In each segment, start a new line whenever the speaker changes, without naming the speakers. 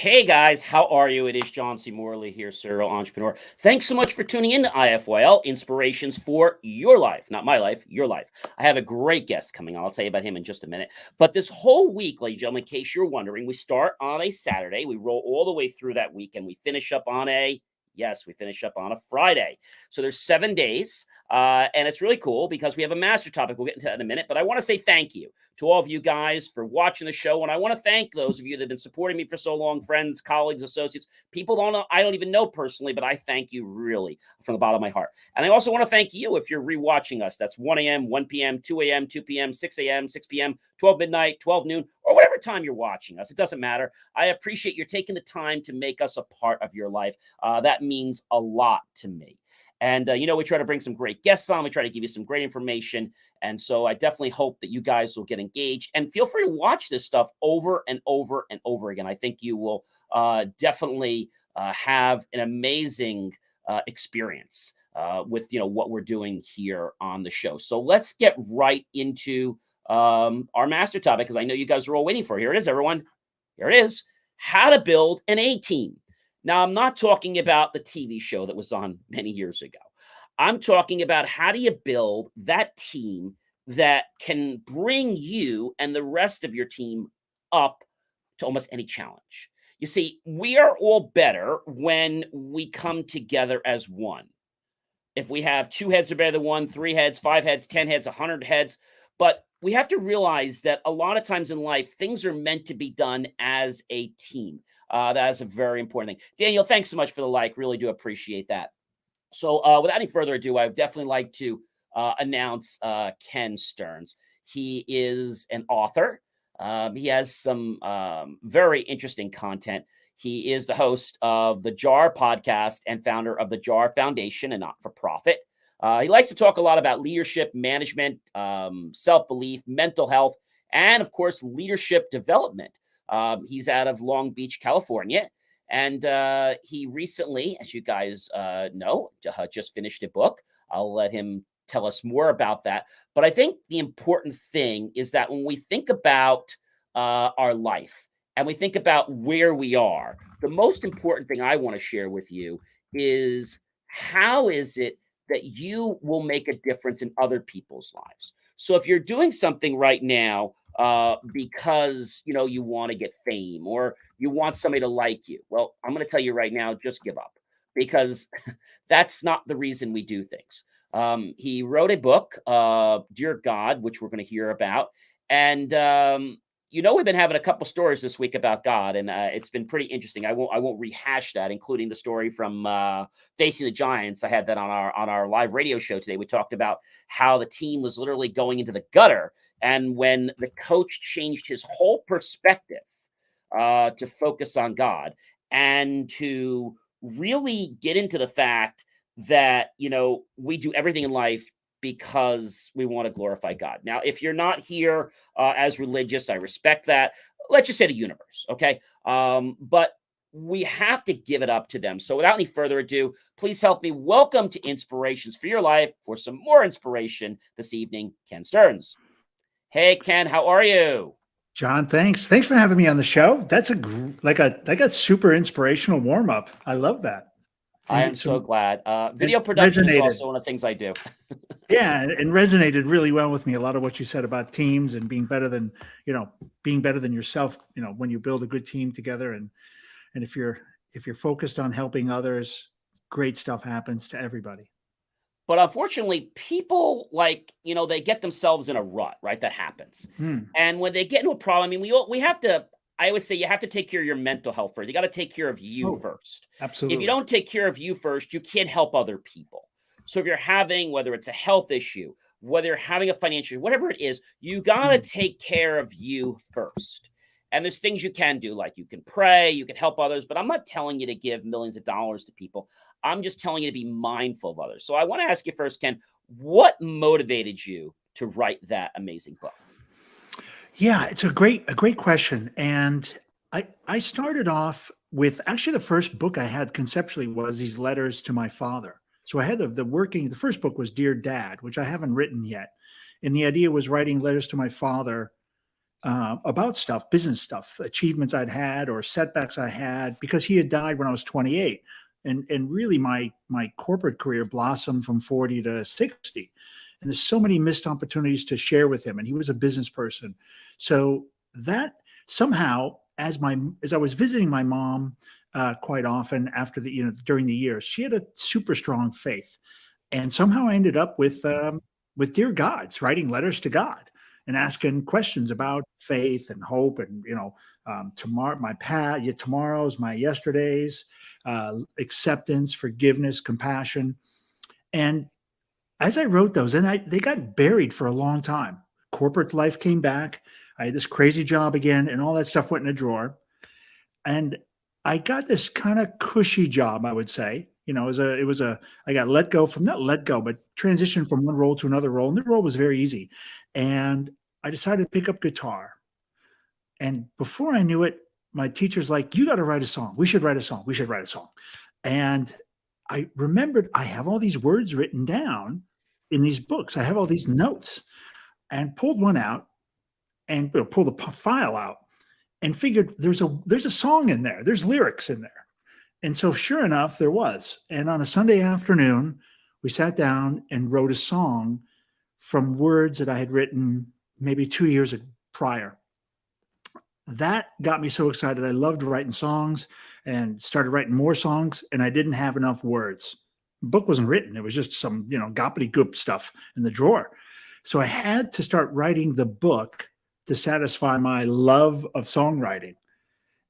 Hey guys, how are you? It is John C. Morley here, serial entrepreneur. Thanks so much for tuning in to IFYL, Inspirations for Your Life. Not my life, your life. I have a great guest coming on. I'll tell you about him in just a minute. But this whole week, ladies and gentlemen, in case you're wondering, we start on a Saturday. We roll all the way through that week, and we finish up on we finish up on a Friday. So there's 7 days, and it's really cool because we have a master topic. We'll get into that in a minute. But I want to say thank you to all of you guys for watching the show. And I want to thank those of you that have been supporting me for so long, friends, colleagues, associates, people I don't even know personally, but I thank you really from the bottom of my heart. And I also want to thank you if you're rewatching us. That's 1 a.m., 1 p.m., 2 a.m., 2 p.m., 6 a.m., 6 p.m., 12 midnight, 12 noon, or whatever time you're watching us. It doesn't matter. I appreciate you taking the time to make us a part of your life. That means a lot to me. And, we try to bring some great guests on. We try to give you some great information. And so I definitely hope that you guys will get engaged. And feel free to watch this stuff over and over and over again. I think you will definitely have an amazing experience with, what we're doing here on the show. So let's get right into our master topic, because I know you guys are all waiting for it. Here it is, everyone. Here it is. How to build an A-team. Now, I'm not talking about the TV show that was on many years ago. I'm talking about how do you build that team that can bring you and the rest of your team up to almost any challenge. You see, we are all better when we come together as one. If we have 2 heads are better than 1, 3 heads, 5 heads, 10 heads, 100 heads. But we have to realize that a lot of times in life, things are meant to be done as a team. That is a very important thing. Daniel, thanks so much for the like. Really do appreciate that. So without any further ado, I would definitely like to announce Ken Stearns. He is an author. He has some very interesting content. He is the host of the JAR podcast and founder of the JAR Foundation, a not-for-profit. He likes to talk a lot about leadership, management, self-belief, mental health, and, of course, leadership development. He's out of Long Beach, California, and he recently, as you guys know, just finished a book. I'll let him tell us more about that. But I think the important thing is that when we think about our life and we think about where we are, the most important thing I want to share with you is how is it that you will make a difference in other people's lives. So if you're doing something right now because you want to get fame or you want somebody to like you, well, I'm going to tell you right now, just give up, because that's not the reason we do things. He wrote a book, Dear God, which we're going to hear about, and we've been having a couple stories this week about God, and it's been pretty interesting. I won't rehash that, including the story from Facing the Giants. I had that on our live radio show today. We talked about how the team was literally going into the gutter, and when the coach changed his whole perspective to focus on God and to really get into the fact that we do everything in life because we want to glorify God. Now, if you're not here as religious, I respect that. Let's just say the universe, okay? But we have to give it up to them. So without any further ado, please help me welcome to Inspirations for Your Life for some more inspiration this evening, Ken Stearns. Hey, Ken, how are you?
John, thanks. Thanks for having me on the show. That's like a super inspirational warm up. I love that.
I am so glad. Video
It
production is
resonated.
also one of the things I do.
Yeah, and resonated really well with me. A lot of what you said about teams and being better than yourself, when you build a good team together, and if you're focused on helping others, great stuff happens to everybody.
But unfortunately, people they get themselves in a rut, right? That happens. And when they get into a problem, I mean, we have to, I always say you have to take care of your mental health first. You got to take care of you first.
Absolutely.
If you don't take care of you first, you can't help other people. So if you're having, whether it's a health issue, whether you're having a financial, whatever it is, you got to take care of you first. And there's things you can do, like you can pray, you can help others, but I'm not telling you to give millions of dollars to people. I'm just telling you to be mindful of others. So I want to ask you first, Ken, what motivated you to write that amazing book?
Yeah, it's a great question. And I started off with, actually, the first book I had conceptually was these letters to my father. So I had the first book was Dear Dad, which I haven't written yet. And the idea was writing letters to my father about stuff, business stuff, achievements I'd had or setbacks I had, because he had died when I was 28. And really my corporate career blossomed from 40 to 60. And there's so many missed opportunities to share with him. And he was a business person. So that somehow, as I was visiting my mom quite often after during the years, she had a super strong faith. And somehow I ended up with Dear Gods, writing letters to God and asking questions about faith and hope and, tomorrow, my past, tomorrow's, my yesterdays, acceptance, forgiveness, compassion. And as I wrote those, and they got buried for a long time. Corporate life came back. I had this crazy job again, and all that stuff went in a drawer. And I got this kind of cushy job, I would say. I got let go from, not let go, but transitioned from one role to another role. And the role was very easy. And I decided to pick up guitar. And before I knew it, my teacher's like, you got to write a song. We should write a song. We should write a song. And I remembered I have all these words written down in these books. I have all these notes, and pulled one out and pulled the file out and figured there's a song in there. There's lyrics in there. And so sure enough, there was. And on a Sunday afternoon, we sat down and wrote a song from words that I had written maybe 2 years prior. That got me so excited. I loved writing songs and started writing more songs, and I didn't have enough words. The book wasn't written. It was just some, gobbledygook stuff in the drawer. So I had to start writing the book to satisfy my love of songwriting.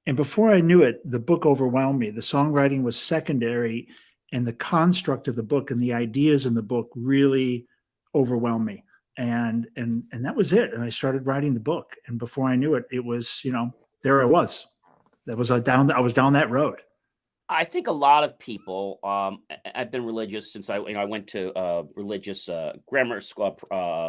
And before I knew it, the book overwhelmed me. The songwriting was secondary, and the construct of the book and the ideas in the book really overwhelmed me. And that was it. And I started writing the book. And before I knew it, it was, there I was. I was down that road.
I think a lot of people, I've been religious since I went to religious grammar school,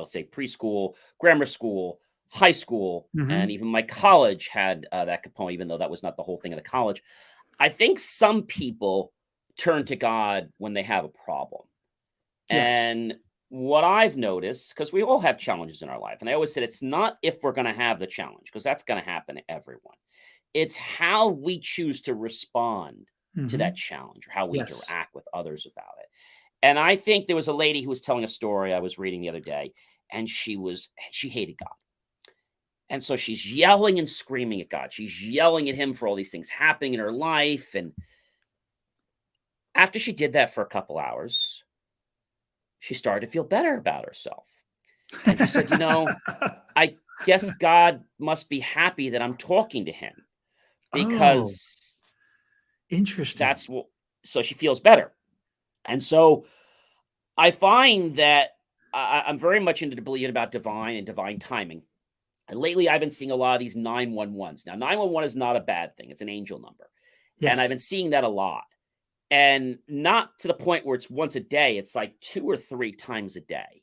say preschool, grammar school, high school, and even my college had that component, even though that was not the whole thing of the college. I think some people turn to God when they have a problem.
Yes.
And what I've noticed, because we all have challenges in our life, and I always said it's not if we're going to have the challenge, because that's going to happen to everyone. It's how we choose to respond to that challenge, or how we
Yes.
interact with others about it. And I think there was a lady who was telling a story I was reading the other day, and she hated God. And so she's yelling and screaming at God. She's yelling at him for all these things happening in her life. And after she did that for a couple hours, she started to feel better about herself. And she said, I guess God must be happy that I'm talking to him, because
interesting.
So she feels better. And so I find that I'm very much into believing about divine and divine timing. And lately I've been seeing a lot of these 911s. Now, 911 is not a bad thing. It's an angel number.
Yes.
And I've been seeing that a lot. And not to the point where it's once a day. It's like 2 or 3 times a day.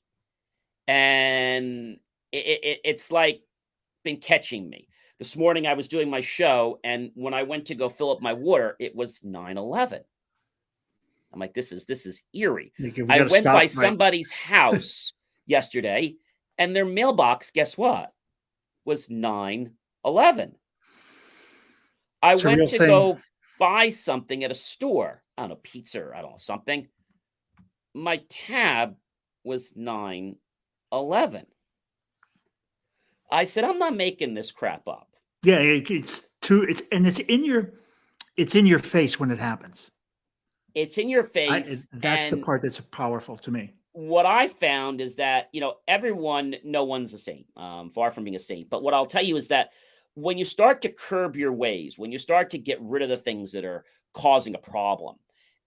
And it's like been catching me. This morning I was doing my show, and when I went to go fill up my water, it was 9/11. I'm like, this is eerie. I went by somebody's house yesterday, and their mailbox, guess what, was 9/11. I went to go buy something at a store. I don't know, pizza or I don't know, something. My tab was 9/11. I said, I'm not making this crap up.
Yeah, it's in your face when it happens.
It's in your face.
That's the part that's powerful to me.
What I found is that, no one's a saint, far from being a saint. But what I'll tell you is that when you start to curb your ways, when you start to get rid of the things that are causing a problem,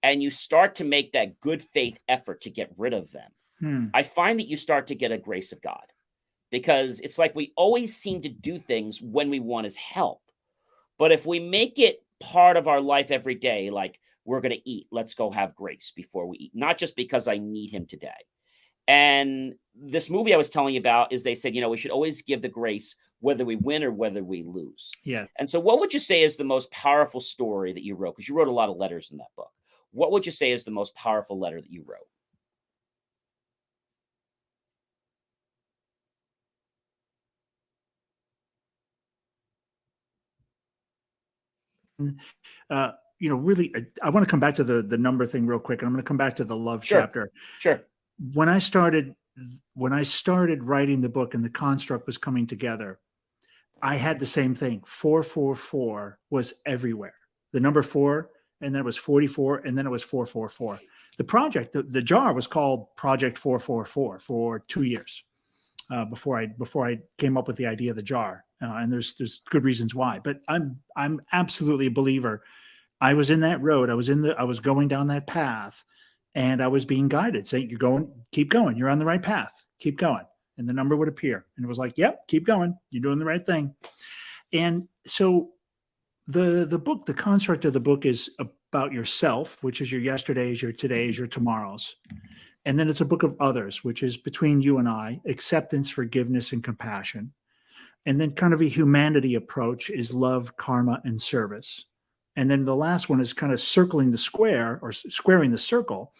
and you start to make that good faith effort to get rid of them, I find that you start to get a grace of God. Because it's like we always seem to do things when we want his help. But if we make it part of our life every day, like we're going to eat, let's go have grace before we eat, not just because I need him today. And this movie I was telling you about is they said, we should always give the grace whether we win or whether we lose.
Yeah.
And so what would you say is the most powerful story that you wrote? Because you wrote a lot of letters in that book. What would you say is the most powerful letter that you wrote?
really, I want to come back to the number thing real quick, and I'm going to come back to the love
Sure.
chapter.
Sure.
When I started writing the book and the construct was coming together, I had the same thing. 444 was everywhere. The number 4, and then it was 44, and then it was 444. The project, the jar was called Project 444 for 2 years before I came up with the idea of the jar. And there's good reasons why. But I'm absolutely a believer. I was in that road. I was going down that path, and I was being guided, saying, keep going. You're on the right path. Keep going. And the number would appear. And it was like, yep, keep going. You're doing the right thing. And so the book, the construct of the book is about yourself, which is your yesterdays, your todays, your tomorrows. And then it's a book of others, which is between you and I, acceptance, forgiveness, and compassion. And then kind of a humanity approach is love, karma, and service. And then the last one is kind of circling the square, or squaring the circle,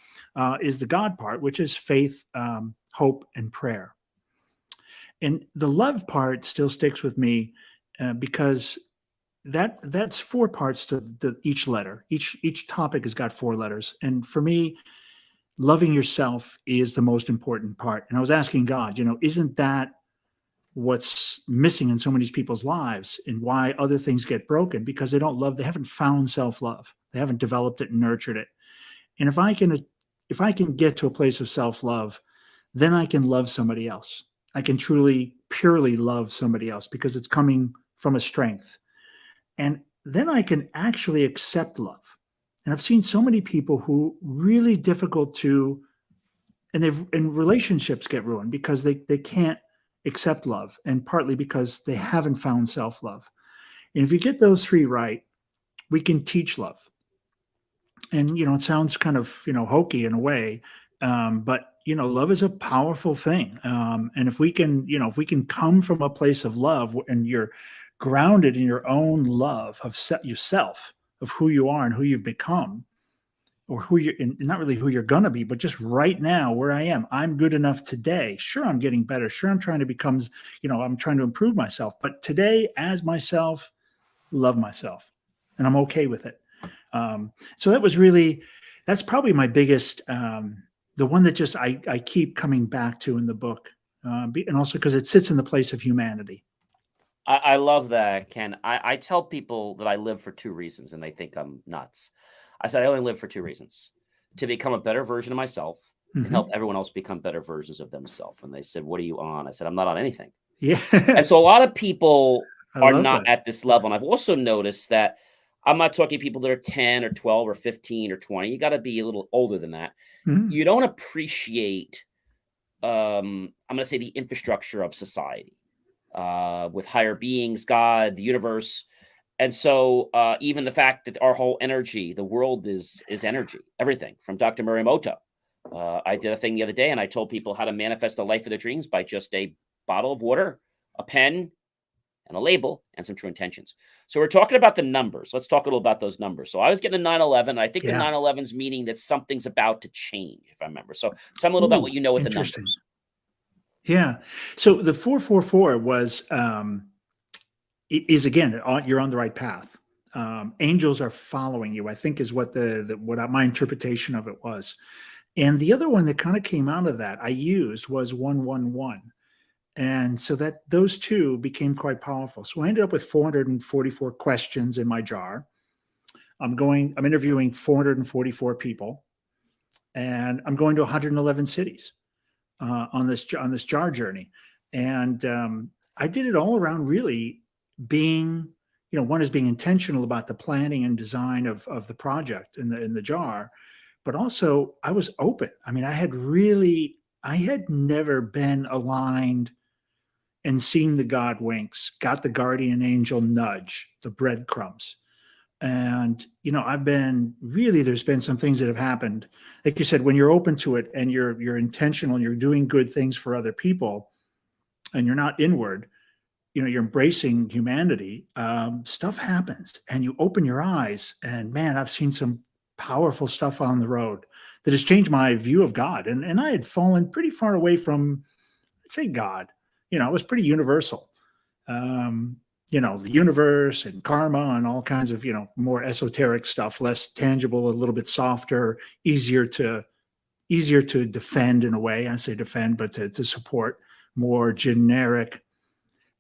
is the God part, which is faith, hope, and prayer. And the love part still sticks with me because that's 4 parts to each letter. Each topic has got 4 letters. And for me, loving yourself is the most important part. And I was asking God, isn't that what's missing in so many people's lives, and why other things get broken? Because they haven't found self-love. They haven't developed it and nurtured it. And if I can get to a place of self-love, then I can love somebody else. I can truly, purely love somebody else because it's coming from a strength. And then I can actually accept love. And I've seen so many people who really difficult to, and relationships get ruined because they can't accept love, and partly because they haven't found self-love. And if you get those 3 right, we can teach love. And, it sounds kind of, hokey in a way, but love is a powerful thing. And if we can come from a place of love, and you're grounded in your own love of yourself, of who you are and who you've become, or who you're, and not really who you're going to be, but just right now where I am, I'm good enough today. Sure, I'm getting better. Sure, I'm trying to become, I'm trying to improve myself. But today, as myself, love myself, and I'm okay with it. So that's probably my biggest, the one that just I keep coming back to in the book, and also because it sits in the place of humanity.
I love that, Ken. I tell people that I live for 2 reasons, and they think I'm nuts. I said I only live for 2 reasons: to become a better version of myself and help everyone else become better versions of themselves. And they said, "What are you on?" I said, "I'm not on anything."
Yeah.
And so a lot of people
I
are
love
not
that.
at this level. And I've also noticed that I'm not talking people that are 10 or 12 or 15 or 20. You got to be a little older than that.
Mhm.
You don't appreciate, I'm going to say, the infrastructure of society with higher beings, God, the universe. And so even the fact that our whole energy, the world is energy, everything from Dr. Morimoto. I did a thing the other day, and I told people how to manifest the life of their dreams by just a bottle of water, a pen, and a label, and some true intentions. So we're talking about the numbers. Let's talk a little about those numbers. So I was getting a 911. I think the
Yeah.
911 is meaning that something's about to change, if I remember. So tell me a little about what you know with the
Interesting.
numbers.
Yeah. So the 444 was, is again, you're on the right path. Angels are following you, I think, is what what my interpretation of it was. And the other one that kind of came out of that I used was 111. And so that those 2 became quite powerful. So I ended up with 444 questions in my jar. I'm interviewing 444 people, and I'm going to 111 cities on this jar journey. And I did it all around really being, one is being intentional about the planning and design of the project in the jar, but also I was open. I mean, I had never been aligned and seen the God winks, got the guardian angel nudge, the breadcrumbs. And, there's been some things that have happened. Like you said, when you're open to it and you're intentional and you're doing good things for other people and you're not inward, you're embracing humanity, stuff happens and you open your eyes, and man, I've seen some powerful stuff on the road that has changed my view of God. And I had fallen pretty far away from, let's say, God. It was pretty universal. the universe and karma and all kinds of, more esoteric stuff, less tangible, a little bit softer, easier to defend in a way. I say defend, but to support, more generic.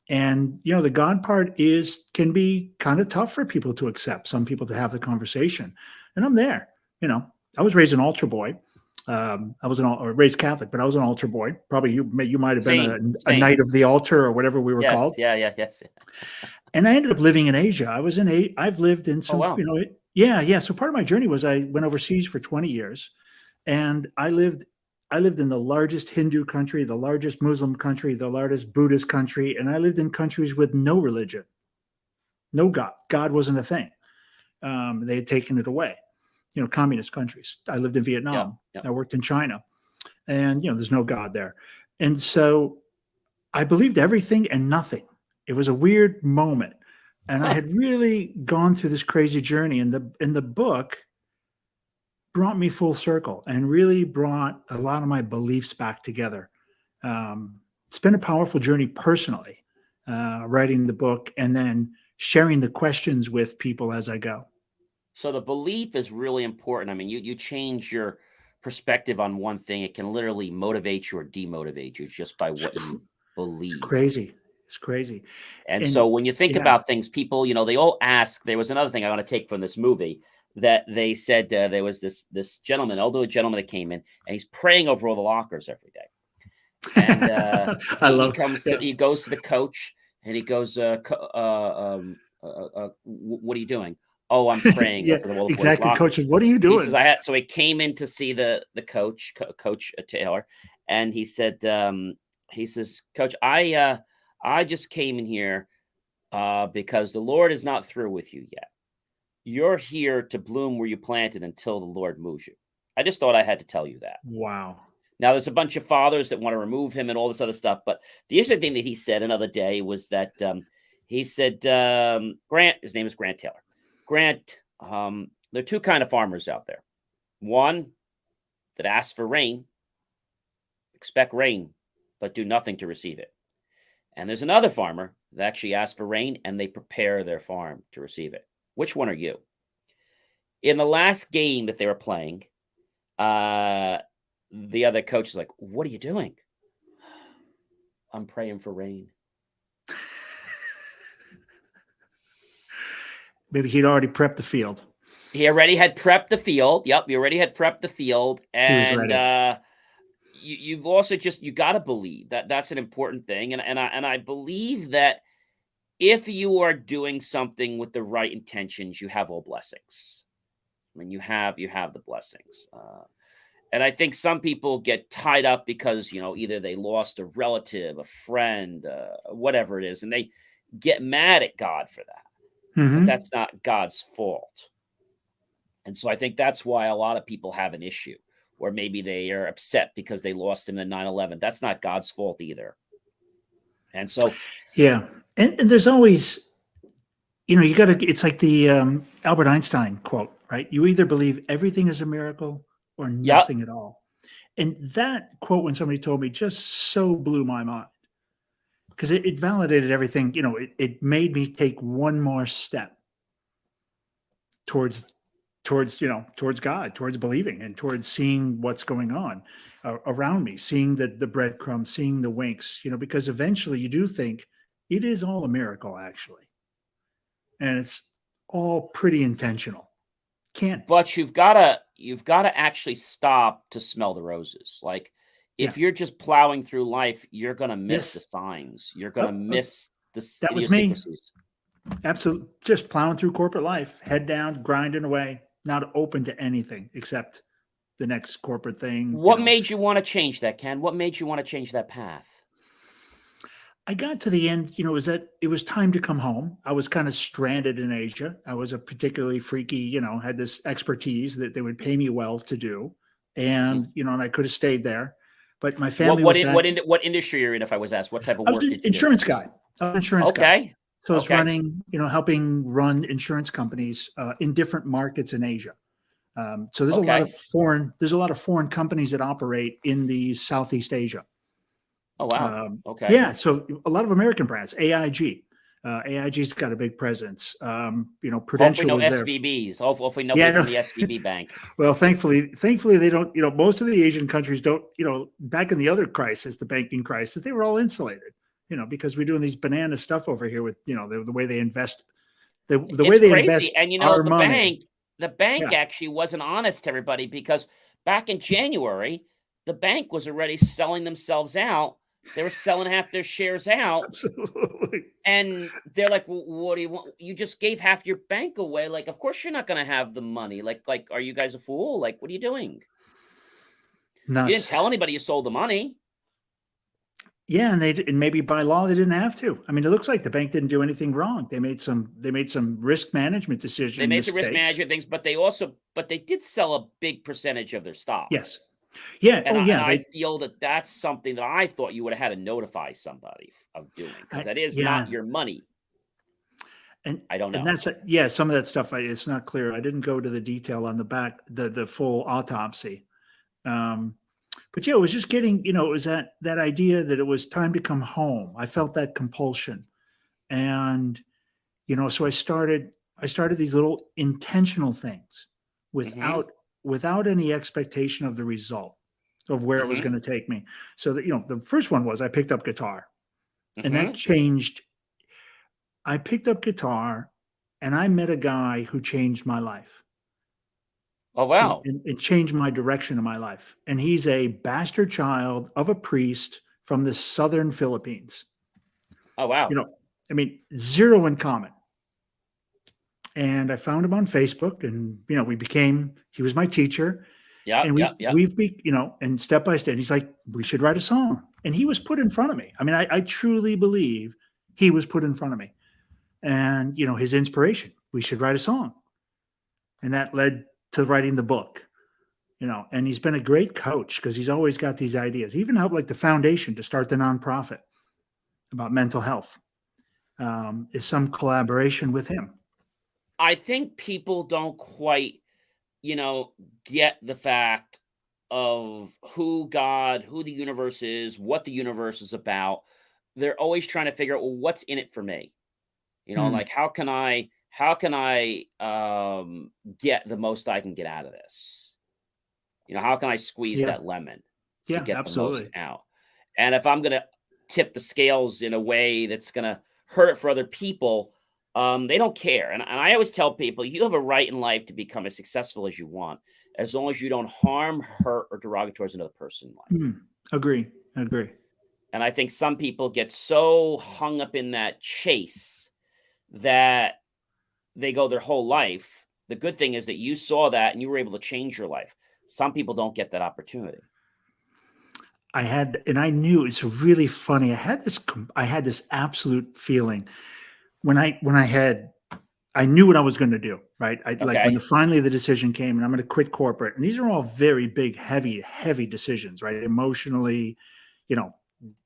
And, the God part can be kind of tough for people to accept, some people to have the conversation. And I'm there. I was raised an altar boy. I was raised Catholic, but I was an altar boy. Probably you might have been a knight of the altar or whatever we were called.
Yes.
And I ended up living in Asia. I've lived in some,
wow.
Yeah. So part of my journey was I went overseas for 20 years, and I lived in the largest Hindu country, the largest Muslim country, the largest Buddhist country, and I lived in countries with no religion, no God. God wasn't a thing. They had taken it away. Communist countries. I lived in Vietnam. I worked in China, and there's no God there. And so I believed everything and nothing. It was a weird moment, and I had really gone through this crazy journey. And the book brought me full circle and really brought a lot of my beliefs back together. It's been a powerful journey personally, writing the book and then sharing the questions with people as I go.
So the belief is really important. I mean, you change your perspective on one thing, it can literally motivate you or demotivate you just by what you believe.
It's crazy.
And so when you think about things, people, they all ask. There was another thing I want to take from this movie that they said there was this gentleman, elderly gentleman that came in, and he's praying over all the lockers every day. And he goes to the coach and he goes, what are you doing? Oh, I'm praying for the
exactly, coach. What are you doing?
He says, so he came in to see the coach, Coach Taylor, and he said, Coach, I just came in here because the Lord is not through with you yet. You're here to bloom where you planted until the Lord moves you. I just thought I had to tell you that.
Wow.
Now, there's a bunch of fathers that want to remove him and all this other stuff. But the interesting thing that he said another day was that he said, Grant, his name is Grant Taylor. Grant, there are two kind of farmers out there. One that asks for rain, expect rain, but do nothing to receive it. And there's another farmer that actually asks for rain and they prepare their farm to receive it. Which one are you? In the last game that they were playing, the other coach is like, what are you doing? I'm praying for rain.
Maybe he'd already prepped the field.
He already had prepped the field. Yep, he already had prepped the field. And you've also you got to believe that that's an important thing. And I believe that if you are doing something with the right intentions, you have all blessings. I mean, you have the blessings. And I think some people get tied up because, either they lost a relative, a friend, whatever it is, and they get mad at God for that.
Mm-hmm.
But that's not God's fault. And so I think that's why a lot of people have an issue, or maybe they are upset because they lost him in 9/11. That's not God's fault either. And so,
yeah. And there's always, you got to, it's like the Albert Einstein quote, right? You either believe everything is a miracle or nothing at all. And that quote, when somebody told me, just so blew my mind, because it validated everything. It made me take one more step towards God, towards believing, and towards seeing what's going on around me, seeing the breadcrumbs, seeing the winks, because eventually you do think it is all a miracle, actually. And it's all pretty intentional.
But you've got to actually stop to smell the roses. Like, if you're just plowing through life, you're going to miss the signs. You're going to miss the
that was me. Absolutely. Just plowing through corporate life, head down, grinding away, not open to anything except the next corporate thing.
What made you want to change that, Ken? What made you want to change that path?
I got to the end, it was time to come home. I was kind of stranded in Asia. I was a particularly freaky, had this expertise that they would pay me well to do. And, and I could have stayed there. But my family
what industry you're in, if I was asked? What type of work did you do?
Insurance guy. I'm an insurance guy.
Okay.
So I was running, helping run insurance companies in different markets in Asia. So there's a lot of foreign companies that operate in the Southeast Asia.
Oh, wow. Okay.
Yeah. So a lot of American brands, AIG, AIG's got a big presence.
Hopefully
Prudential
no
was there.
SVBs. Hopefully
Yeah,
nobody
no.
from the SVB bank.
Well, thankfully they don't, most of the Asian countries don't, back in the other crisis, the banking crisis, they were all insulated, because we're doing these banana stuff over here with, the way they invest, the way
It's
they invest
crazy. And
our money.
the bank
Yeah.
actually wasn't honest to everybody, because back in January, the bank was already selling themselves out. They were selling half their shares out.
Absolutely.
And they're like, well, what do you want? You just gave half your bank away. Like, of course you're not going to have the money. Like, are you guys a fool? Like, what are you doing? You didn't
Nuts.
tell anybody you sold the money.
Yeah, and maybe by law they didn't have to. I mean, it looks like the bank didn't do anything wrong. They made some risk management decision
They made some risk
mistakes.
management things, but they did sell a big percentage of their stock.
Yes. Yeah.
And
yeah.
I feel that that's something that I thought you would have had to notify somebody of doing, because that is not your money.
And
I don't know.
And that's some of that stuff. It's not clear. I didn't go to the detail on the back, the full autopsy. But yeah, it was just getting, it was that idea that it was time to come home. I felt that compulsion. And, so I started these little intentional things without any expectation of the result of where it was going to take me. So that, the first one was I picked up guitar, and that changed. I picked up guitar and I met a guy who changed my life.
Oh, wow.
It changed my direction of my life. And he's a bastard child of a priest from the southern Philippines.
Oh, wow.
Zero in common. And I found him on Facebook, and, he was my teacher.
Yeah.
And and step by step, he's like, we should write a song. And he was put in front of me. I mean, I truly believe he was put in front of me. And, his inspiration, we should write a song. And that led to writing the book, and he's been a great coach because he's always got these ideas. He even helped like the foundation to start the nonprofit about mental health. Is some collaboration with him.
I think people don't quite, get the fact of who the universe is, what the universe is about. They're always trying to figure out, well, what's in it for me? Like, how can I get the most I can get out of this? How can I squeeze that lemon to get
absolutely.
the most out? And if I'm going to tip the scales in a way that's going to hurt it for other people, they don't care. And I always tell people, you have a right in life to become as successful as you want, as long as you don't harm, hurt, or derogate towards another person in life.
Agree.
And I think some people get so hung up in that chase that they go their whole life. The good thing is that you saw that and you were able to change your life. Some people don't get that opportunity.
And I knew, it's really funny. I had this absolute feeling when I knew what I was going to do, right? Like when finally the decision came, and I'm going to quit corporate. And these are all very big, heavy decisions, right? Emotionally,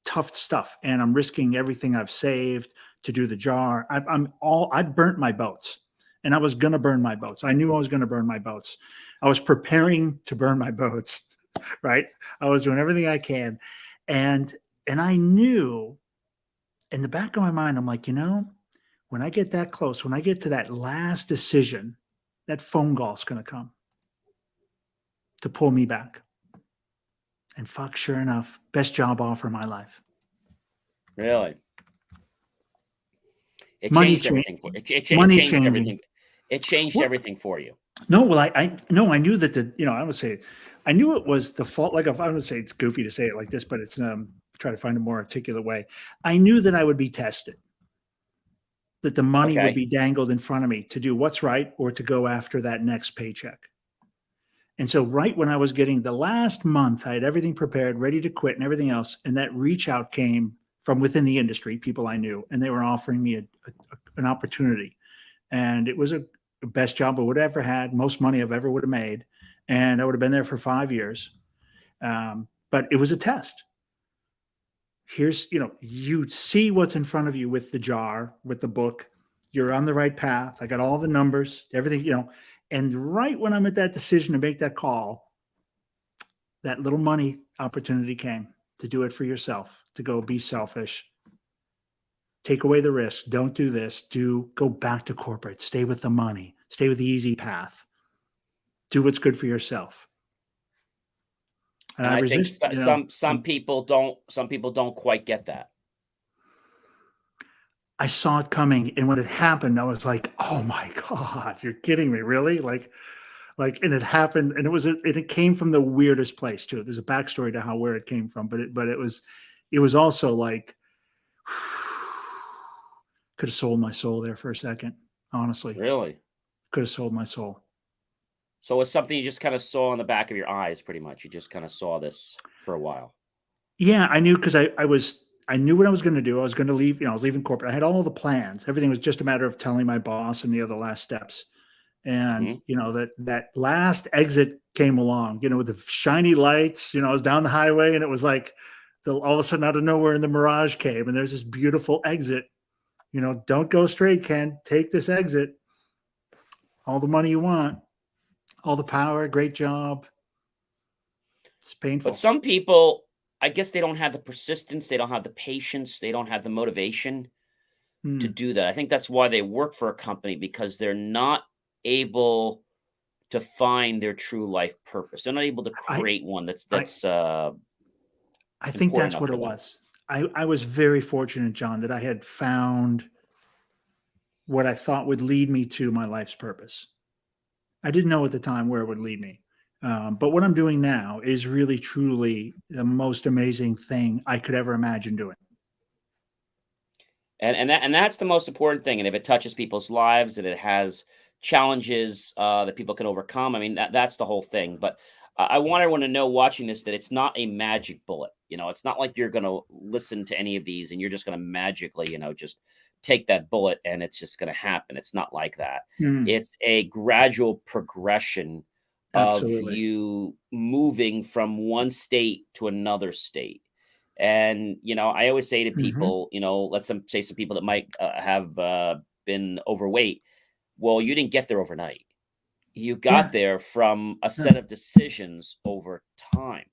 tough stuff. And I'm risking everything I've saved to do the jar. I burnt my boats, and I was going to burn my boats. I knew I was going to burn my boats. I was preparing to burn my boats, right? I was doing everything I can. And I knew in the back of my mind, I'm like, when I get that close, when I get to that last decision, that phone call is going to come to pull me back. And sure enough, best job offer of my life.
Really? It
Money
changed everything for it.
Money
changed
changing.
everything. It changed everything for you.
No, well, I knew that I would say, I knew it was the fault. Like, if I would say, it's goofy to say it like this, but it's try to find a more articulate way. I knew that I would be tested, that the money would be dangled in front of me to do what's right or to go after that next paycheck. And so right when I was getting the last month, I had everything prepared, ready to quit and everything else. And that reach out came from within the industry, people I knew, and they were offering me an opportunity. And it was a best job I would have ever had, most money I've ever would have made. And I would have been there for 5 years. But it was a test. Here's, you see what's in front of you with the jar, with the book. You're on the right path. I got all the numbers, everything, and right when I'm at that decision to make that call, that little money opportunity came to do it for yourself, to go be selfish, take away the risk. Don't do this. Go back to corporate. Stay with the money. Stay with the easy path. Do what's good for yourself. And
And
I
I think
resist,
some people don't quite get that.
I saw it coming, and when it happened, I was like, "Oh my God, you're kidding me, really?" And it happened, and it came from the weirdest place too. There's a backstory to where it came from, but it was also like, could have sold my soul there for a second. Honestly,
Really?
could have sold my soul.
So it's something you just kind of saw in the back of your eyes, pretty much. You just kind of saw this for a while.
Yeah, I knew because I knew what I was going to do. I was going to leave. I was leaving corporate. I had all the plans. Everything was just a matter of telling my boss and the other last steps. And that last exit came along. With the shiny lights. I was down the highway, and it was like all of a sudden out of nowhere, and the mirage came, and there's this beautiful exit. Don't go straight, Ken. Take this exit. All the money you want, all the power. Great job. It's painful.
But some people, I guess they don't have the persistence, they don't have the patience, they don't have the motivation to do that. I think that's why they work for a company, because they're not able to find their true life purpose. They're not able to create one that's
I think that's what it was. I was very fortunate, John, that I had found what I thought would lead me to my life's purpose. I didn't know at the time where it would lead me. But what I'm doing now is really, truly the most amazing thing I could ever imagine doing.
And that's the most important thing. And if it touches people's lives and it has challenges that people can overcome, I mean, that's the whole thing. But I want everyone to know watching this that it's not a magic bullet. It's not like you're going to listen to any of these and you're just going to magically, just take that bullet and it's just going to happen. It's not like that. It's a gradual progression
Absolutely.
of you moving from one state to another state. And, I always say to people, let's say some people that might have been overweight. Well, you didn't get there overnight. You got there from a set of decisions over time.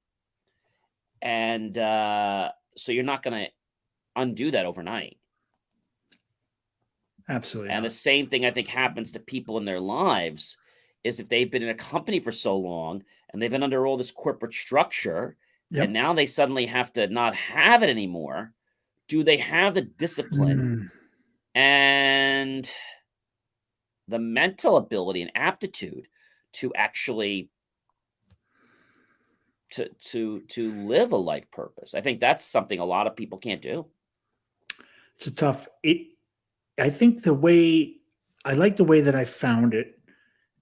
And so you're not going to undo that overnight.
Absolutely.
And the same thing I think happens to people in their lives is if they've been in a company for so long and they've been under all this corporate structure and now they suddenly have to not have it anymore. Do they have the discipline and the mental ability and aptitude to actually to live a life purpose? I think that's something a lot of people can't do.
It's a tough. I think I like the way that I found it,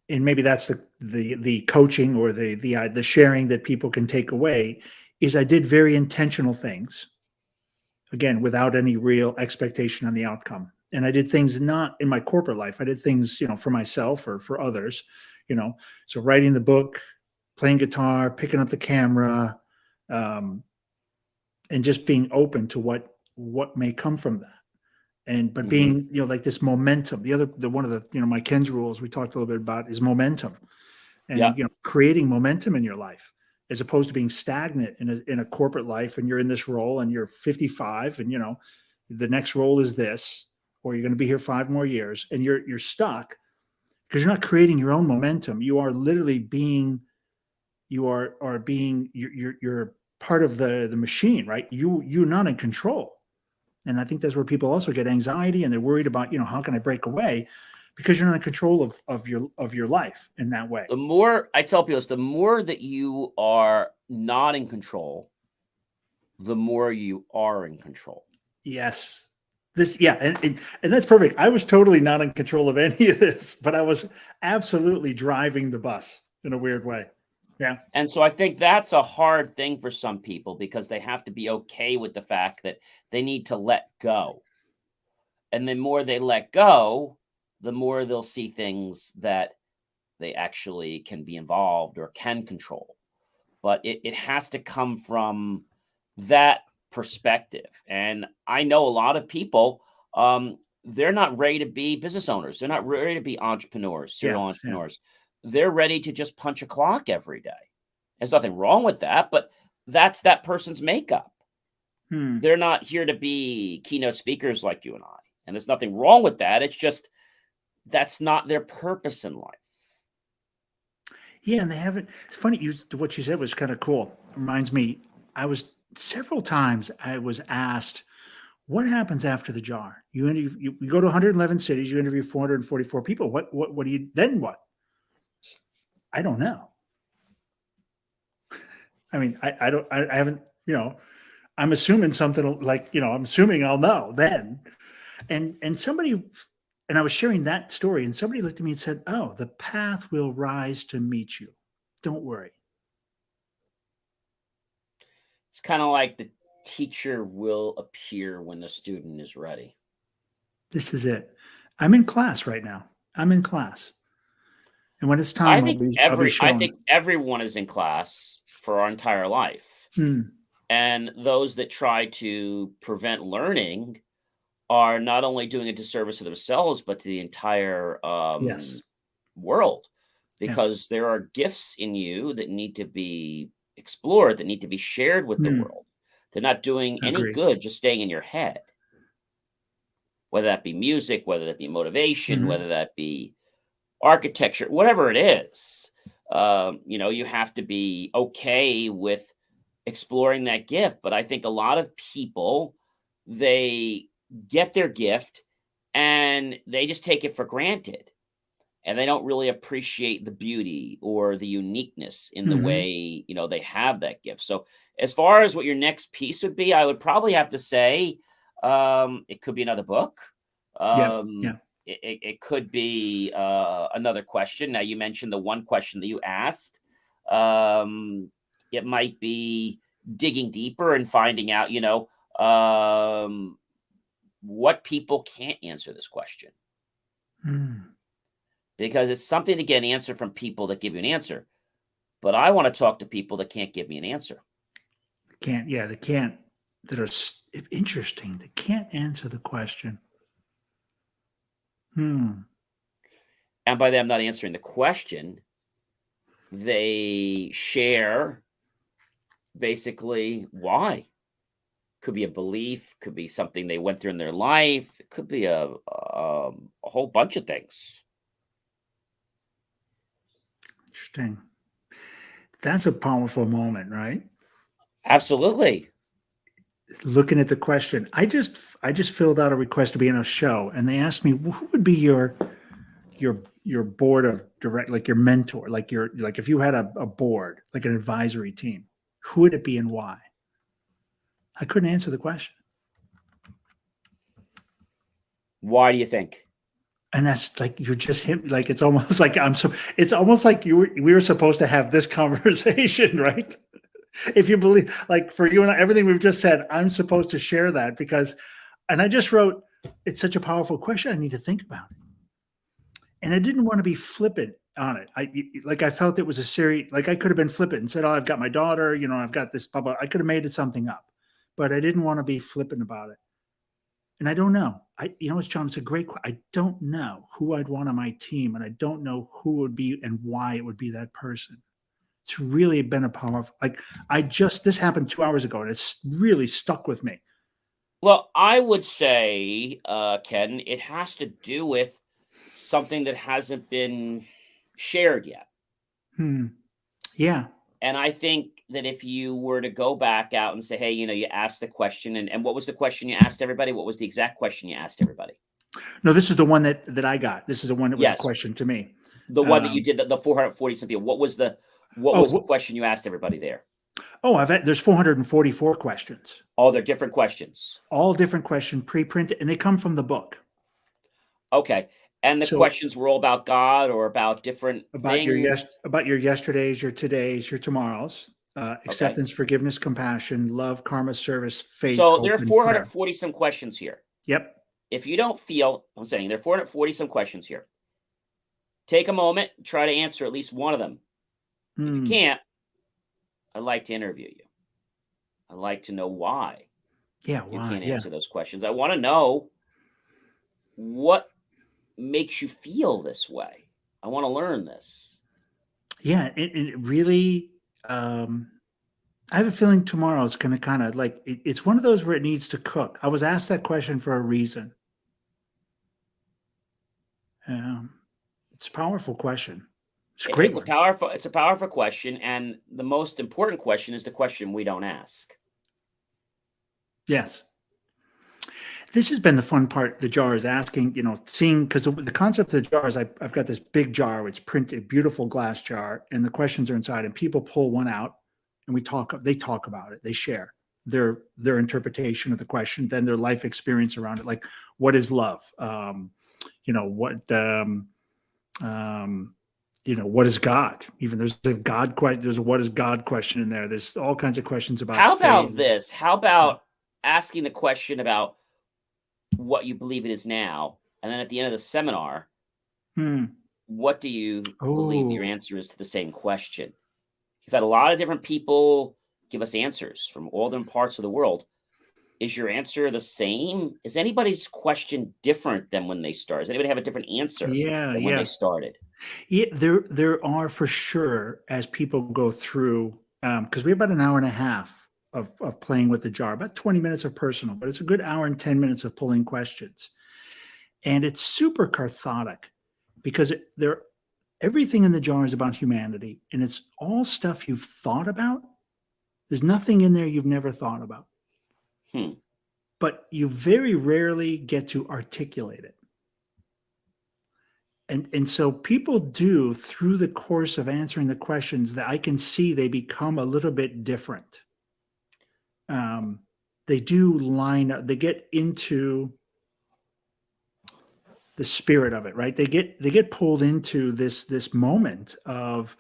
and maybe that's the coaching or the sharing that people can take away. Is I did very intentional things, again, without any real expectation on the outcome. And I did things not in my corporate life. I did things, for myself or for others, so writing the book, playing guitar, picking up the camera, and just being open to what may come from that. But being, like this momentum, one of the, my Ken's rules we talked a little bit about is momentum, and, creating momentum in your life, as opposed to being stagnant in a corporate life. And you're in this role and you're 55 and, the next role is this, or you're going to be here 5 more years and you're stuck because you're not creating your own momentum. You are literally you're part of the machine, right? You're not in control. And I think that's where people also get anxiety and they're worried about, how can I break away? Because you're not in control of your life in that way.
The more I tell people is the more that you are not in control, the more you are in control.
Yes. And that's perfect. I was totally not in control of any of this, but I was absolutely driving the bus in a weird way. Yeah.
And so I think that's a hard thing for some people because they have to be okay with the fact that they need to let go. And the more they let go, the more they'll see things that they actually can be involved or can control. But it has to come from that perspective. And I know a lot of people, they're not ready to be business owners. They're not ready to be entrepreneurs, serial entrepreneurs. They're ready to just punch a clock every day. There's nothing wrong with that, but that's that person's makeup. They're not here to be keynote speakers like you and I. And there's nothing wrong with that. It's just that's not their purpose in life.
Yeah, and they haven't. It's funny. What you said was kind of cool. Reminds me, several times I was asked, "What happens after the jar? You go to 111 cities. You interview 444 people. What do you then? What? I don't know. I mean, I don't. I haven't. I'm assuming something like I'm assuming I'll know then. And somebody, and I was sharing that story, and somebody looked at me and said, "Oh, the path will rise to meet you. Don't worry."
It's kind of like the teacher will appear when the student is ready.
This is it. I'm in class right now. I'm in class. And when it's time, I'll be
I
showing
think
it.
everyone is in class for our entire life. And those that try to prevent learning are not only doing a disservice to themselves, but to the entire
Yes.
world,
Yeah.
because there are gifts in you that need to be explored, that need to be shared with the world. They're not doing any
Agree.
good just staying in your head, whether that be music, whether that be motivation, whether that be architecture, whatever it is. You have to be okay with exploring that gift. But I think a lot of people, they get their gift and they just take it for granted, and they don't really appreciate the beauty or the uniqueness in the way they have that gift. So as far as what your next piece would be, I would probably have to say it could be another book.
Yeah.
It could be another question. Now, you mentioned the one question that you asked. It might be digging deeper and finding out, what people can't answer this question. Because it's something to get an answer from people that give you an answer. But I want to talk to people that can't give me an answer.
They can't, that are interesting. They can't answer the question.
And by them not answering the question, they share basically why. Could be a belief, could be something they went through in their life. It could be a whole bunch of things.
Interesting. That's a powerful moment, right?
Absolutely.
Looking at the question, I just filled out a request to be on a show, and they asked me, who would be your board of direct, like your mentor, like if you had a board, like an advisory team, who would it be and why? I couldn't answer the question.
Why do you think?
And that's like, you're just him. Like, it's almost like it's almost like we were supposed to have this conversation, right? If you believe, like, for you and I, everything we've just said, I'm supposed to share that and I just wrote, it's such a powerful question. I need to think about it. And I didn't want to be flippant on it. I felt it was a serious, like I could have been flippant and said, "Oh, I've got my daughter, I've got this, blah, blah." I could have made it something up, but I didn't want to be flippant about it. And I don't know. It's John, it's a great question. I don't know who I'd want on my team, and I don't know who would be and why it would be that person. It's really been a powerful, this happened 2 hours ago, and it's really stuck with me.
Well, I would say, Ken, it has to do with something that hasn't been shared yet.
Yeah.
And I think that if you were to go back out and say, hey, you asked the question, and what was the question you asked everybody? What was the exact question you asked everybody?
No, this is the one that I got. This is the one that was a question to me.
The one that you did, the 440 something. What was the question you asked everybody there?
There's 444 questions.
Oh, they're different questions.
All different questions, pre-printed, and they come from the book.
Okay. And the questions were all about God or about different things?
About your yesterdays, your todays, your tomorrows, acceptance, forgiveness, compassion, love, karma, service, faith.
So there are 440 some questions here.
Yep.
If you don't feel, I'm saying there are 440 some questions here. Take a moment, try to answer at least one of them. If you can't, I'd like to interview you. I'd like to know why.
Yeah,
you can't answer those questions. I want to know what makes you feel this way. I want to learn this.
Yeah, it really, I I have a feeling tomorrow it's going to kind of like, it's one of those where it needs to cook. I was asked that question for a reason. It's a powerful question. It's a great one.
It's a powerful question. And the most important question is the question we don't ask.
Yes. This has been the fun part. The jar is asking, seeing, because the concept of the jar is I've got this big jar, it's printed, beautiful glass jar, and the questions are inside, and people pull one out, and they talk about it. They share their interpretation of the question, then their life experience around it. Like, what is love? What is God? Even there's a God question. There's a what is God question in there. There's all kinds of questions about
How about
faith.
this? How about asking the question about what you believe it is now, and then at the end of the seminar, what do you believe your answer is to the same question? You've had a lot of different people give us answers from all different parts of the world. Is your answer the same? Is anybody's question different than when they started? Does anybody have a different answer than when they started?
Yeah, there are for sure, as people go through, because we have about an hour and a half of playing with the jar, about 20 minutes of personal, but it's a good hour and 10 minutes of pulling questions. And it's super cathartic because everything in the jar is about humanity, and it's all stuff you've thought about. There's nothing in there you've never thought about. But you very rarely get to articulate it. And so people do, through the course of answering the questions, that I can see they become a little bit different. They do line up, they get into the spirit of it, right? They get pulled into this moment of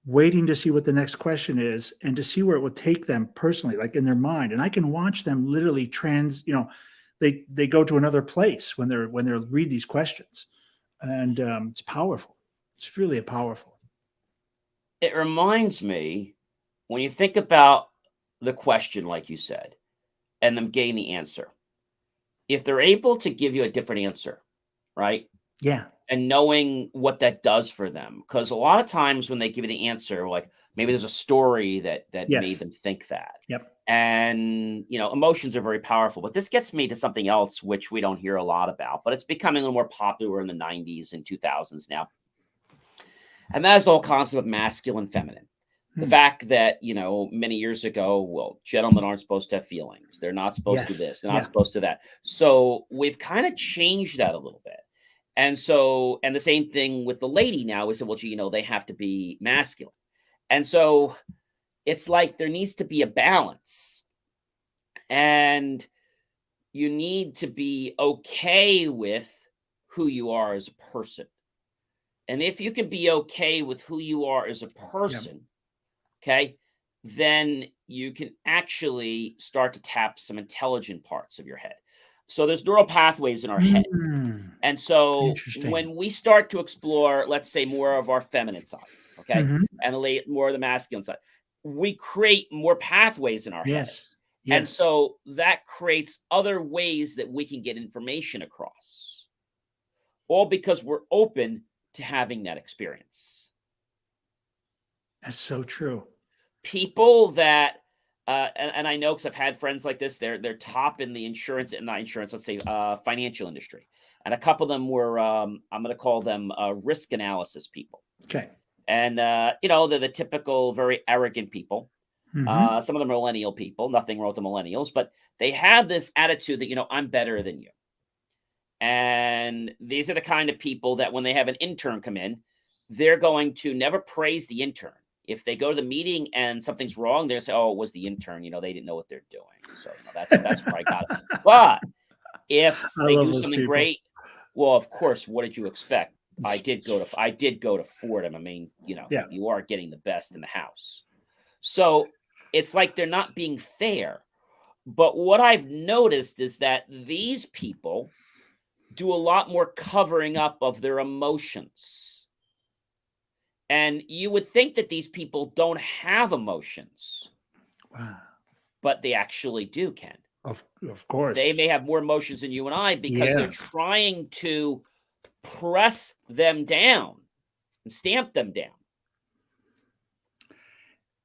waiting to see what the next question is and to see where it will take them personally, like in their mind. And I can watch them literally they go to another place when they're read these questions. And it's powerful. It's really powerful.
It reminds me, when you think about the question, like you said, and them getting the answer, if they're able to give you a different answer, right?
Yeah.
And knowing what that does for them. Because a lot of times when they give you the answer, like maybe there's a story that made them think that.
Yep.
And, emotions are very powerful. But this gets me to something else, which we don't hear a lot about, but it's becoming a little more popular in the 90s and 2000s now. And that is the whole concept of masculine, feminine. The fact that, many years ago, well, gentlemen aren't supposed to have feelings. They're not supposed to do this. They're not supposed to that. So we've kind of changed that a little bit. And so, and the same thing with the lady now is, well, they have to be masculine. And so it's like there needs to be a balance. And you need to be okay with who you are as a person. And if you can be okay with who you are as a person, okay, then you can actually start to tap some intelligent parts of your head. So there's neural pathways in our head. And so when we start to explore, let's say, more of our feminine side, okay, and more of the masculine side, we create more pathways in our head. And so that creates other ways that we can get information across, all because we're open to having that experience.
That's so true.
People that, and I know because I've had friends like this, they're top in the let's say financial industry. And a couple of them were, I'm going to call them risk analysis people.
Okay.
And, they're the typical, very arrogant people. Some of them are millennial people, nothing wrong with the millennials, but they have this attitude that, I'm better than you. And these are the kind of people that when they have an intern come in, they're going to never praise the intern. If they go to the meeting and something's wrong, they're say, "Oh, it was the intern. They didn't know what they're doing." So that's where I got it. But if they do something great, well, of course, what did you expect? I did go to Fordham. I mean, you are getting the best in the house. So it's like they're not being fair. But what I've noticed is that these people do a lot more covering up of their emotions. And you would think that these people don't have emotions.
Wow.
But they actually do, Ken.
Of course.
They may have more emotions than you and I because they're trying to press them down and stamp them down.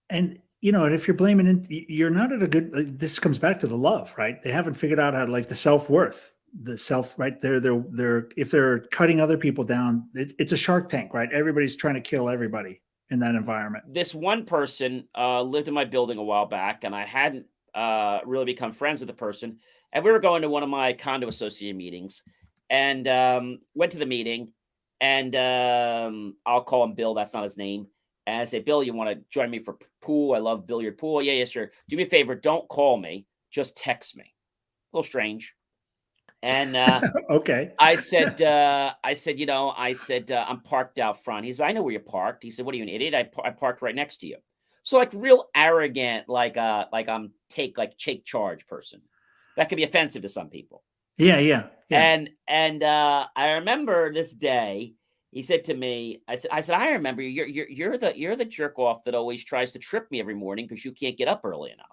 And and if you're blaming it, you're not at a good, this comes back to the love, right? They haven't figured out how to, like, the self-worth, the self, right? If they're cutting other people down, it's a shark tank, right? Everybody's trying to kill everybody in that environment.
This one person lived in my building a while back, and I hadn't really become friends with the person. And we were going to one of my condo associate meetings, and went to the meeting. And I'll call him Bill. That's not his name. And I say, Bill, you want to join me for pool? I love billiard pool. Yeah, yeah, sure. Do me a favor. Don't call me. Just text me. A little strange. And
Okay.
I said, I'm parked out front. He said, I know where you're parked. He said, what are you, an idiot? I parked right next to you. So, like, real arrogant, like I'm take charge person. That could be offensive to some people.
Yeah.
And I remember this day. He said to me, I said, I remember you. You're the jerk off that always tries to trip me every morning because you can't get up early enough,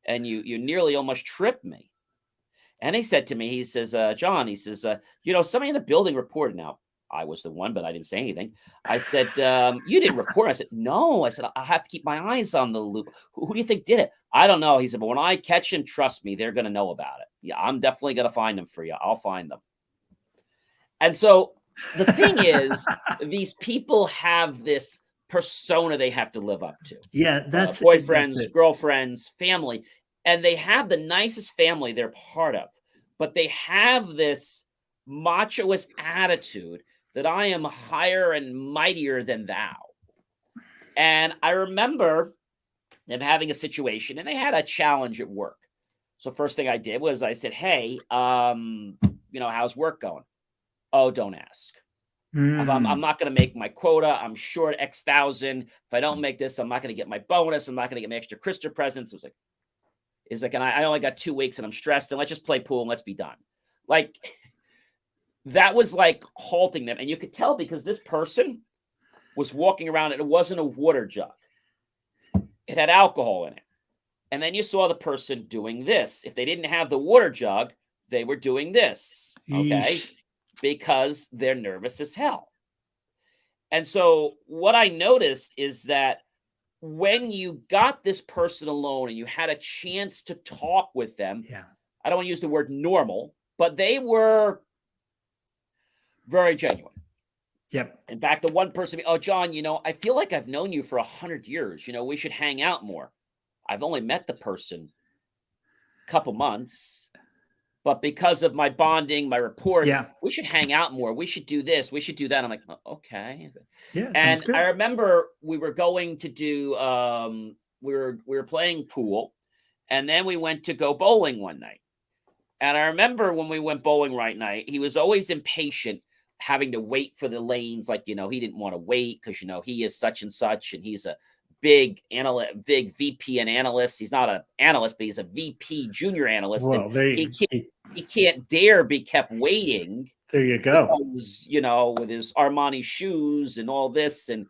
and you nearly almost tripped me. And he said to me, he says, John, he says, somebody in the building reported. Now, I was the one, but I didn't say anything. I said, you didn't report. I said, no. I said, I have to keep my eyes on the loop. Who do you think did it? I don't know. He said, but when I catch him, trust me, they're going to know about it. Yeah, I'm definitely going to find them for you. I'll find them. And so the thing is, these people have this persona they have to live up to.
Yeah, that's
boyfriends,
that's
girlfriends, family. And they have the nicest family they're part of, but they have this machoist attitude that I am higher and mightier than thou. And I remember them having a situation, and they had a challenge at work. So first thing I did was I said, hey, how's work going? Oh, don't ask. I'm not going to make my quota. I'm short X thousand. If I don't make this, I'm not going to get my bonus. I'm not going to get my extra Christmas presents. It was like, and I only got 2 weeks and I'm stressed, and let's just play pool and let's be done. Like, that was like halting them. And you could tell because this person was walking around and it wasn't a water jug. It had alcohol in it. And then you saw the person doing this. If they didn't have the water jug, they were doing this. Okay.
Yeesh.
Because they're nervous as hell. And so what I noticed is that when you got this person alone and you had a chance to talk with them, I don't want to use the word normal, but they were very genuine.
Yep.
In fact, the one person, oh, John, I feel like I've known you for 100 years. We should hang out more. I've only met the person a couple months, but because of my bonding, my rapport, we should hang out more. We should do this. We should do that. I'm like, oh, okay.
Yeah.
And I remember we were going to do, we were playing pool, and then we went to go bowling one night. And I remember when we went bowling right night, he was always impatient, having to wait for the lanes. Like, he didn't want to wait because, he is such and such, and he's a big analyst, big VP and analyst. He's not an analyst, but he's a VP junior analyst.
Well,
he can't dare be kept waiting.
There you go.
Because, with his Armani shoes and all this. And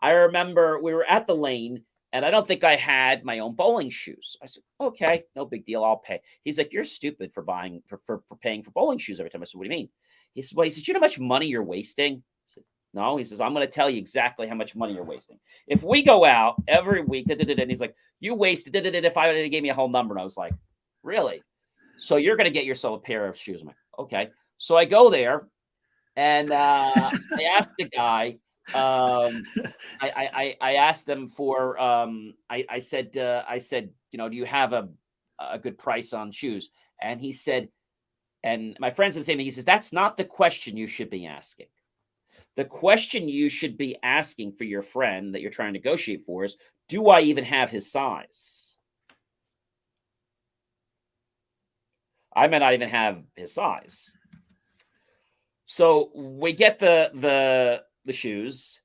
I remember we were at the lane, and I don't think I had my own bowling shoes. I said, okay, no big deal. I'll pay. He's like, you're stupid for buying, for paying for bowling shoes every time. I said, what do you mean? He said, well, you know how much money you're wasting? I said, no. He says, I'm going to tell you exactly how much money you're wasting. If we go out every week, and he's like, you wasted, if I gave me a whole number. And I was like, really? So you're going to get yourself a pair of shoes. I'm like, okay. So I go there, and I asked the guy, I asked them for, I said, do you have a good price on shoes? And he said, and my friend said the same thing. He says, that's not the question you should be asking. The question you should be asking for your friend that you're trying to negotiate for is, do I even have his size? I may not even have his size. So we get the shoes,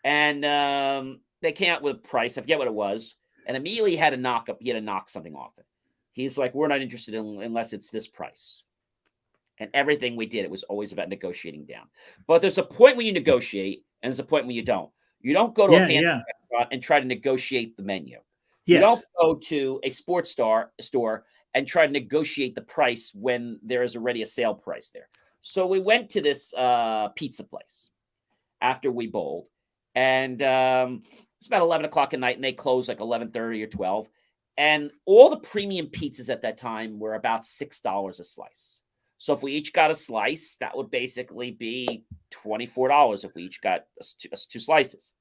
and they came out with a price. I forget what it was. And immediately he had to knock something off it. He's like, we're not interested unless it's this price. And everything we did, it was always about negotiating down. But there's a point when you negotiate, and there's a point when you don't. You don't go to a fancy restaurant and try to negotiate the menu. You don't go to a sports store and try to negotiate the price when there is already a sale price there. So we went to this pizza place after we bowled, and It's about 11 o'clock at night, and they close like 11:30 or 12. And all the premium pizzas at that time were about $6 a slice. So if we each got a slice, that would basically be $24 if we each got us two slices.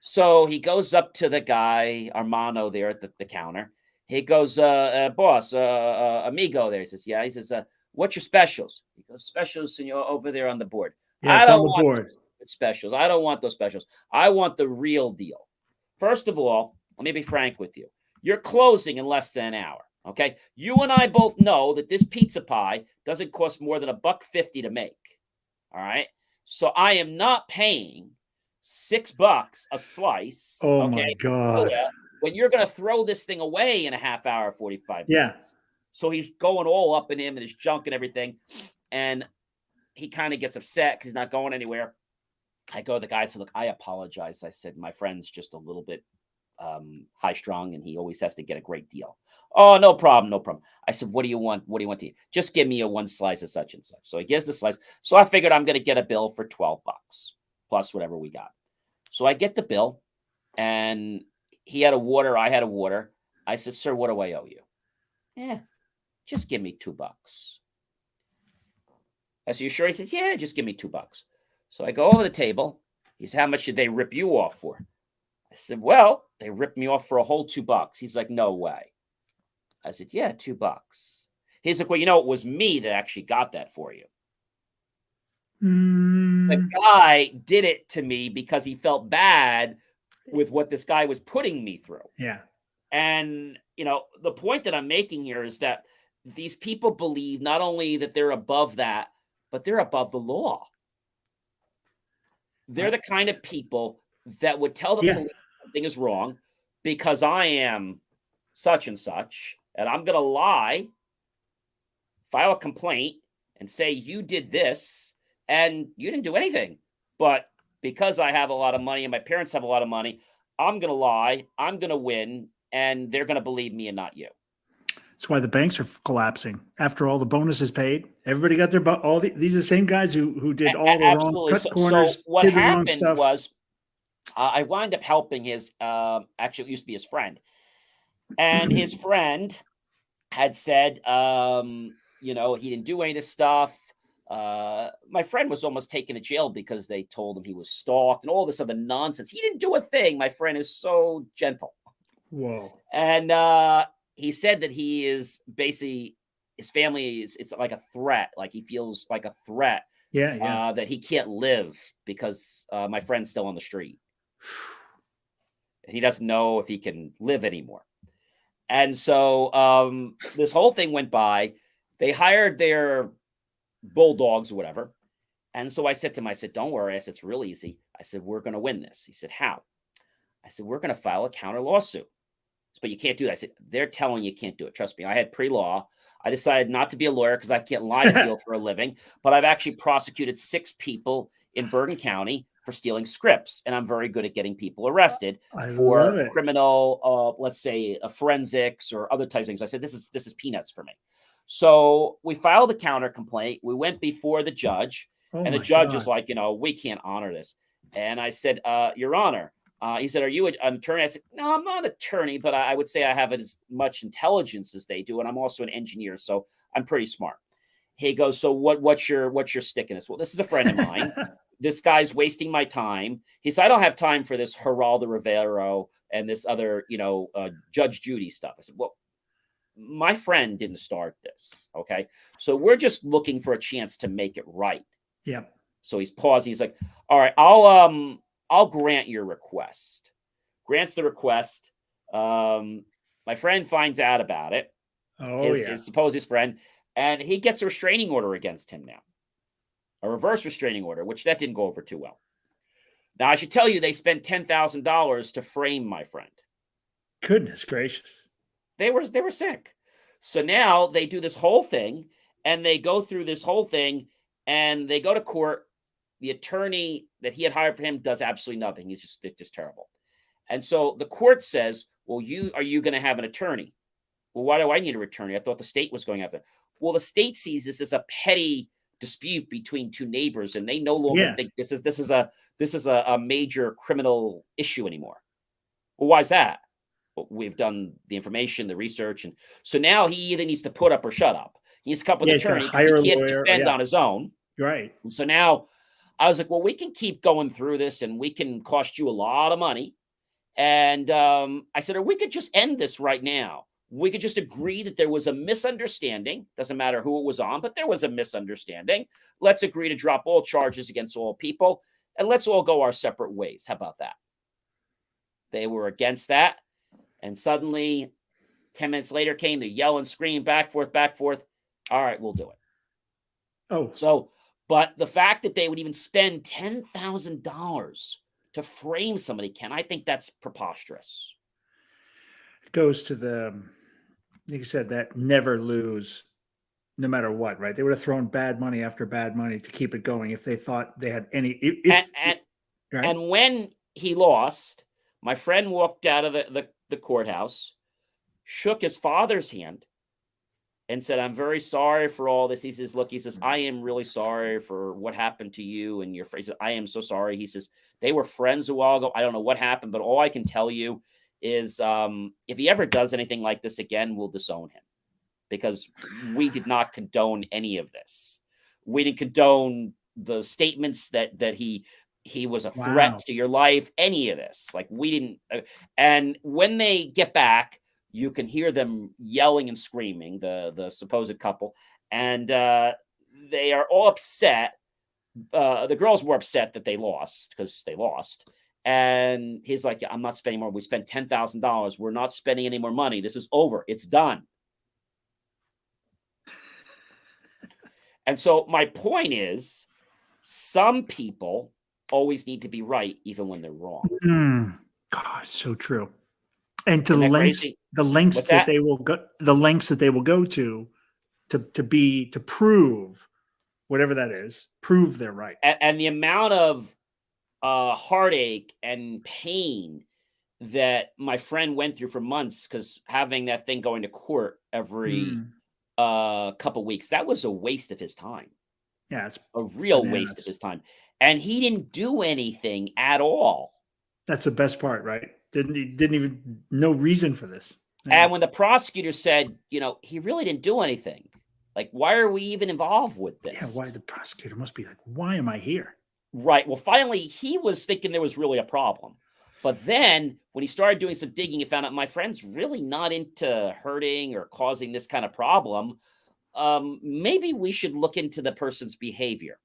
So he goes up to the guy, Armando, there at the counter. He goes, boss, amigo there. He says, yeah. He says, what's your specials? He goes, specials, senor, over there on the board.
Yeah,
I
it's on
don't
the
want
board.
those specials. I don't want those specials. I want the real deal. First of all, let me be frank with you. You're closing in less than an hour. Okay. You and I both know that this pizza pie doesn't cost more than $1.50 to make. All right. So I am not paying $6 a slice.
Oh
Okay.
my God.
When you're going to throw this thing away in a half hour, 45
Yeah.
minutes. So he's going all up in him and his junk and everything. And he kind of gets upset because he's not going anywhere. I go to the guy, I said, look, I apologize. I said, my friend's just a little bit high strung and he always has to get a great deal. Oh, no problem. No problem. I said, what do you want? What do you want to eat? Just give me a one slice of such and such. So he gives the slice. So I figured I'm going to get a bill for $12 plus whatever we got. So I get the bill and he had a water. I had a water. I said, sir, what do I owe you? Yeah, just give me $2. I said, you sure? He says, yeah, just give me $2. So I go over the table. He said, how much did they rip you off for? I said, well, they ripped me off for a whole $2. He's like, no way. I said, yeah, $2. He's like, well, you know, it was me that actually got that for you. The guy did it to me because he felt bad with what this guy was putting me through.
Yeah.
And, you know, the point that I'm making here is that these people believe not only that they're above that, but they're above the law. They're the kind of people that would tell the police something is wrong because I am such and such, and I'm going to lie, file a complaint, and say you did this, and you didn't do anything. But because I have a lot of money and my parents have a lot of money, I'm going to lie, I'm going to win, and they're going to believe me and not you.
That's why the banks are collapsing. After all the bonuses paid, everybody got their these are the same guys who did all the wrong cut corners.
So what
did the wrong
happened
stuff.
was I wound up helping his actually it used to be his friend. And his friend had said, you know, he didn't do any of this stuff. My friend was almost taken to jail because they told him he was stalked and all this other nonsense. He didn't do a thing. My friend is so gentle.
Whoa.
And he said that he is basically, his family is, it's like a threat. Like he feels like a threat.
Yeah.
That he can't live because my friend's still on the street. And he doesn't know if he can live anymore. And so this whole thing went by. They hired their bulldogs or whatever. And so I said to him, I said, don't worry. I said, it's real easy. I said, we're going to win this. He said, how? I said, we're going to file a counter lawsuit. But you can't do that. I said, they're telling you can't do it. Trust me. I had pre-law. I decided not to be a lawyer because I can't lie to people for a living. But I've actually prosecuted 6 people in Bergen County for stealing scripts. And I'm very good at getting people arrested for criminal, let's say, forensics or other types of things. I said, this is peanuts for me. So we filed a counter complaint. We went before the judge. And the judge was like, you know, we can't honor this. And I said, Your Honor, he said, are you an attorney? I said, no, I'm not an attorney, but I would say I have as much intelligence as they do. And I'm also an engineer, so I'm pretty smart. He goes, so what's your stick in this? Well, this is a friend of mine. This guy's wasting my time. He said, I don't have time for this Geraldo Rivero and this other, you know, Judge Judy stuff. I said, well, my friend didn't start this. Okay. So we're just looking for a chance to make it right.
Yeah.
So he's pausing. He's like, all right, I'll grant your request. Grants the request. My friend finds out about it. His supposed friend, and he gets a restraining order against him now. A reverse restraining order, which that didn't go over too well. Now, I should tell you, they spent $10,000 to frame my friend.
Goodness gracious.
They were sick. So now they do this whole thing, and they go through this whole thing, and they go to court. The attorney that he had hired for him does absolutely nothing. He's just terrible. And so the court says, well, are you going to have an attorney? Well, why do I need an attorney? I thought the state was going after. Well, the state sees this as a petty dispute between 2 neighbors, and they no longer think this is a major criminal issue anymore. Well, why is that? Well, we've done the information, the research, and so now he either needs to put up or shut up. He needs to come up with
Yeah,
an
he's got to
attorney because he
hire a
can't
lawyer.
defend
Yeah,
on his own.
right.
And so now I was like, well, we can keep going through this and we can cost you a lot of money. And I said, or we could just end this right now. We could just agree that there was a misunderstanding. Doesn't matter who it was on, but there was a misunderstanding. Let's agree to drop all charges against all people and let's all go our separate ways. How about that? They were against that. And suddenly, 10 minutes later came the yell and scream, back, forth, back, forth. All right, we'll do it.
Oh,
So, but the fact that they would even spend $10,000 to frame somebody, Ken, I think that's preposterous.
it goes to the, like you said, that never lose, no matter what, right? They would have thrown bad money after bad money to keep it going if they thought they had any. Right?
And when he lost, my friend walked out of the courthouse, shook his father's hand, and said, I'm very sorry for all this. He says, look, he says, I am really sorry for what happened to you and your friend. He said, I am so sorry. He says, they were friends a while ago. I don't know what happened, but all I can tell you is if he ever does anything like this again, we'll disown him because we did not condone any of this. We didn't condone the statements that he was a threat to your life, any of this. Like we didn't. And when they get back, you can hear them yelling and screaming, the supposed couple, and they are all upset. The girls were upset that they lost because they lost. And he's like, I'm not spending more. We spent $10,000. We're not spending any more money. This is over. It's done. And so my point is, some people always need to be right, even when they're wrong.
God, so true. And to
Isn't
the lengths that they will go to prove whatever that is, prove they're right.
And the amount of heartache and pain that my friend went through for months, because having that thing going to court every couple weeks, that was a waste of his time.
Yeah, it's
a real waste of his time. And he didn't do anything at all.
That's the best part, right? Didn't even no reason for this.
Yeah. And when the prosecutor said, he really didn't do anything. Like, why are we even involved with this?
Yeah, why the prosecutor must be like, why am I here?
Right. Well, finally, he was thinking there was really a problem. But then when he started doing some digging, he found out my friend's really not into hurting or causing this kind of problem. Maybe we should look into the person's behavior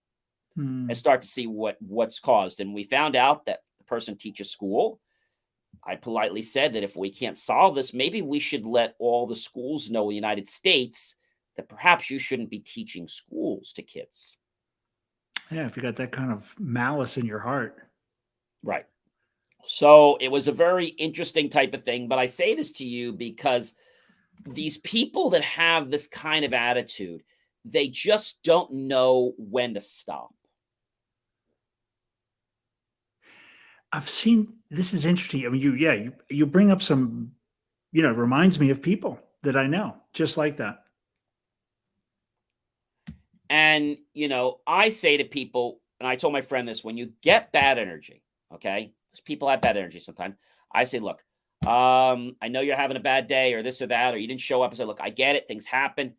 and start to see what's caused. And we found out that the person teaches school. I politely said that if we can't solve this, maybe we should let all the schools know in the United States that perhaps you shouldn't be teaching schools to kids.
Yeah, if you got that kind of malice in your heart.
Right. So it was a very interesting type of thing. But I say this to you because these people that have this kind of attitude, they just don't know when to stop.
I've seen, this is interesting. I mean, you bring up some, reminds me of people that I know just like that.
And, I say to people, and I told my friend this, when you get bad energy, okay, because people have bad energy sometimes, I say, look, I know you're having a bad day or this or that, or you didn't show up. I say, look, I get it. Things happen.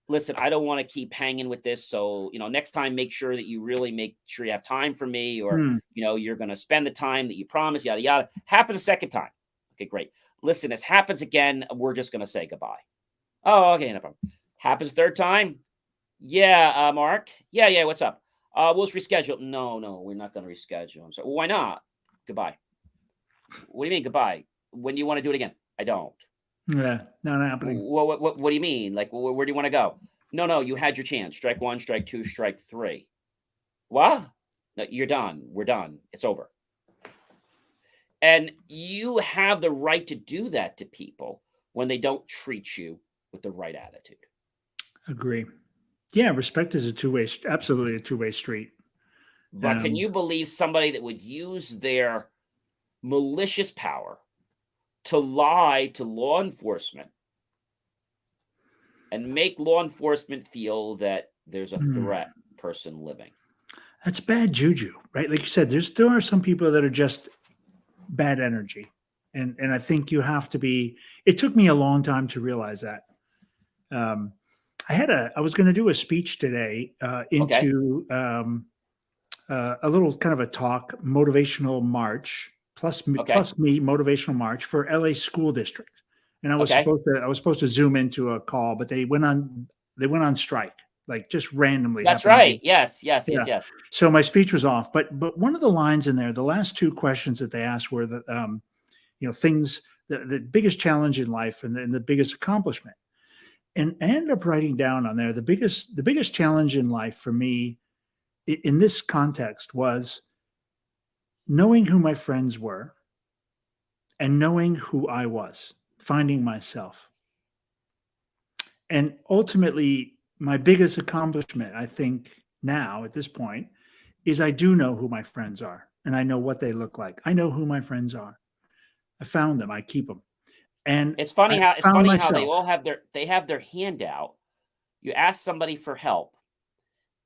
Listen, I don't want to keep hanging with this. So, next time, make sure that you really make sure you have time for me or, you're going to spend the time that you promised, yada, yada. Happens a second time. Okay, great. Listen, this happens again. We're just going to say goodbye. Oh, okay. No problem. Happens a third time. Yeah, Mark. Yeah. What's up? We'll just reschedule. No, we're not going to reschedule. I'm sorry. Well, why not? Goodbye. What do you mean goodbye? When do you want to do it again? I don't.
Yeah, not happening.
What do you mean? Like, where do you want to go? No, you had your chance. Strike one, strike two, strike three. What? No, you're done. We're done. It's over. And you have the right to do that to people when they don't treat you with the right attitude.
Agree. Yeah, respect is absolutely a two-way street.
But can you believe somebody that would use their malicious power to lie to law enforcement and make law enforcement feel that there's a threat person living?
That's bad juju, right? Like you said, there are some people that are just bad energy. And I think you have to be. It took me a long time to realize that. Um, I was going to do a speech today
Okay.
into a little kind of a talk, motivational march
Okay.
plus me motivational march for LA school district. And
Okay.
I was supposed to zoom into a call, but they went on strike, like just randomly
That's
happened to
right.
be.
Yes. Yes.
Yeah.
Yes. Yes.
So my speech was off, but one of the lines in there, the last two questions that they asked were that things, the biggest challenge in life and the biggest accomplishment. And I ended up writing down on there the biggest challenge in life for me in this context was knowing who my friends were and knowing who I was, finding myself. And ultimately, my biggest accomplishment, I think now at this point, is I do know who my friends are and I know what they look like. I know who my friends are. I found them, I keep them. And I
It's
found
funny how
myself.
they have their hand out. You ask somebody for help,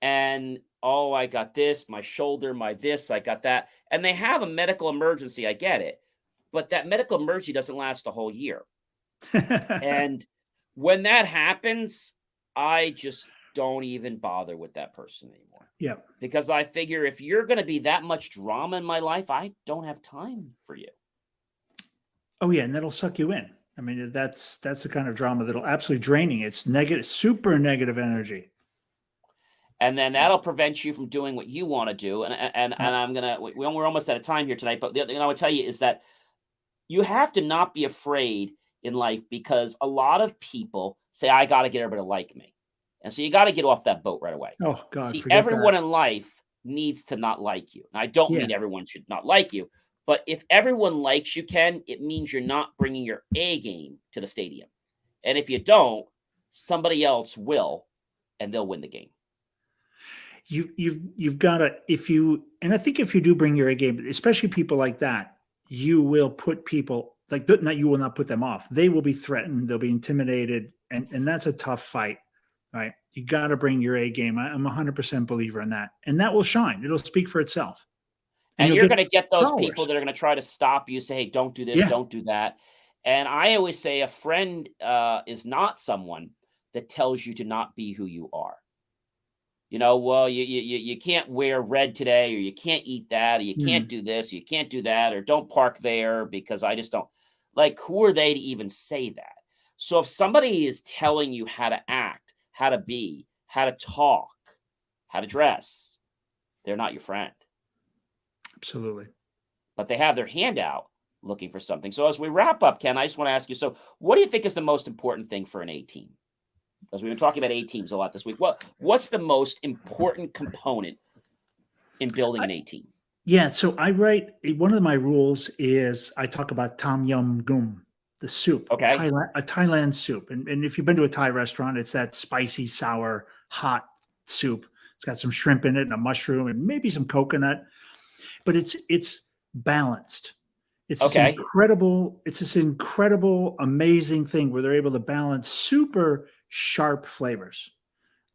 and oh, I got this, my shoulder, my this, I got that, and they have a medical emergency. I get it, but that medical emergency doesn't last a whole year. And when that happens, I just don't even bother with that person anymore.
Yeah.
Because I figure if you're going to be that much drama in my life, I don't have time for you.
Oh yeah, and that'll suck you in. I mean, that's the kind of drama that'll absolutely draining. It's negative, super negative energy.
And then that'll prevent you from doing what you want to do. And I'm gonna we're almost out of time here tonight. But the other thing I would tell you is that you have to not be afraid in life because a lot of people say, I got to get everybody to like me. And so you got to get off that boat right away.
Oh God,
See,
forget that.
everyone in life needs to not like you. And I don't
Yeah,
mean everyone should not like you, but if everyone likes you, Ken, it means you're not bringing your A game to the stadium. And if you don't, somebody else will, and they'll win the game.
you've got to and I think if you do bring your A game, especially people like that, you will put people like not you will not put them off. They will be threatened. They'll be intimidated, and that's a tough fight, right? You got to bring your A game. I'm 100% believer in that, and that will shine. It'll speak for itself, and
And
you'll
you're
get
going to get those people
followers.
that are going to try to stop you, say, hey, don't do this,
Yeah,
don't do that. And I always say a friend is not someone that tells you to not be who you are. You know, well, you can't wear red today, or you can't eat that, or you can't
mm.
do this, or you can't do that, or don't park there because I just don't. Like, who are they to even say that? So if somebody is telling you how to act, how to be, how to talk, how to dress, they're not your friend.
Absolutely.
But they have their hand out looking for something. So as we wrap up, Ken, I just want to ask you, so what do you think is the most important thing for an A team? Because we've been talking about A teams a lot this week. What's the most important component in building an A team?
Yeah, so I write one of my rules is I talk about tom yum goong, the soup,
Okay.
A Thailand soup. And if you've been to a Thai restaurant, it's that spicy, sour, hot soup. It's got some shrimp in it and a mushroom and maybe some coconut, but it's balanced.
Okay.
It's this incredible, amazing thing where they're able to balance super sharp flavors,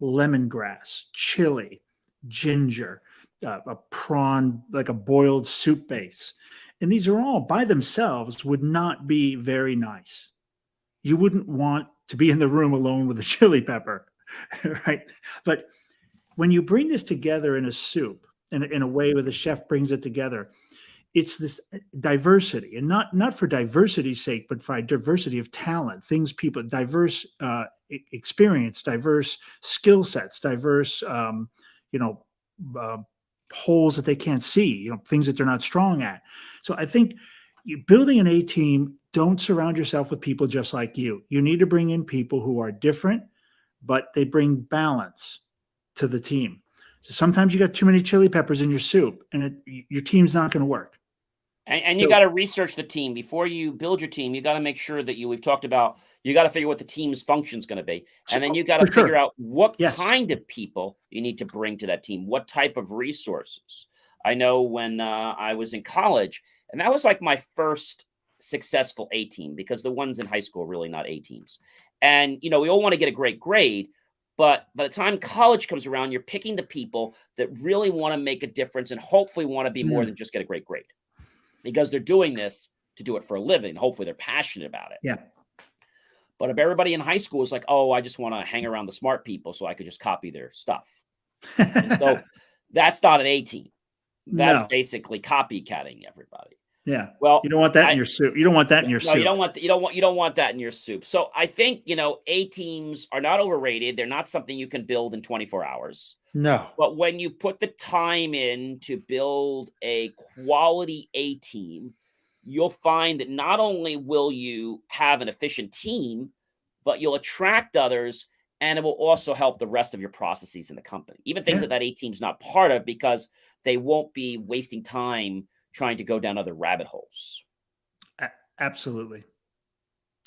lemongrass, chili, ginger, a prawn, like a boiled soup base. And these are all by themselves would not be very nice. You wouldn't want to be in the room alone with a chili pepper, right? But when you bring this together in a soup, in a way where the chef brings it together, it's this diversity, and not for diversity's sake, but for diversity of talent, things people, diverse experience, diverse skill sets, diverse you know uh, holes that they can't see, things that they're not strong at. So I think building an A team, don't surround yourself with people just like you. You need to bring in people who are different, but they bring balance to the team. So sometimes you got too many chili peppers in your soup, and your team's not going to work.
And you
So
got to research the team before you build your team. You got to make sure that we've talked about, you got to figure what the team's function is going to be. And then you got to
for
figure
sure,
out what
yes.
kind of people you need to bring to that team, what type of resources. I know when I was in college, and that was like my first successful A team, because the ones in high school are really not A teams. And, we all want to get a great grade, but by the time college comes around, you're picking the people that really want to make a difference and hopefully want to be more
Mm.
than just get a great grade, because they're doing this to do it for a living. Hopefully they're passionate about it.
Yeah.
But if everybody in high school is like, oh, I just want to hang around the smart people so I could just copy their stuff. And so that's not an A team. That's
No.
basically copycatting everybody.
Yeah.
Well,
you don't want that in your soup. You don't want that in your soup.
You don't want that in your soup. So I think, A teams are not overrated. They're not something you can build in 24 hours.
No.
But when you put the time in to build a quality A team, you'll find that not only will you have an efficient team, but you'll attract others, and it will also help the rest of your processes in the company. Even things that A team's not part of, because they won't be wasting time trying to go down other rabbit holes.
Absolutely.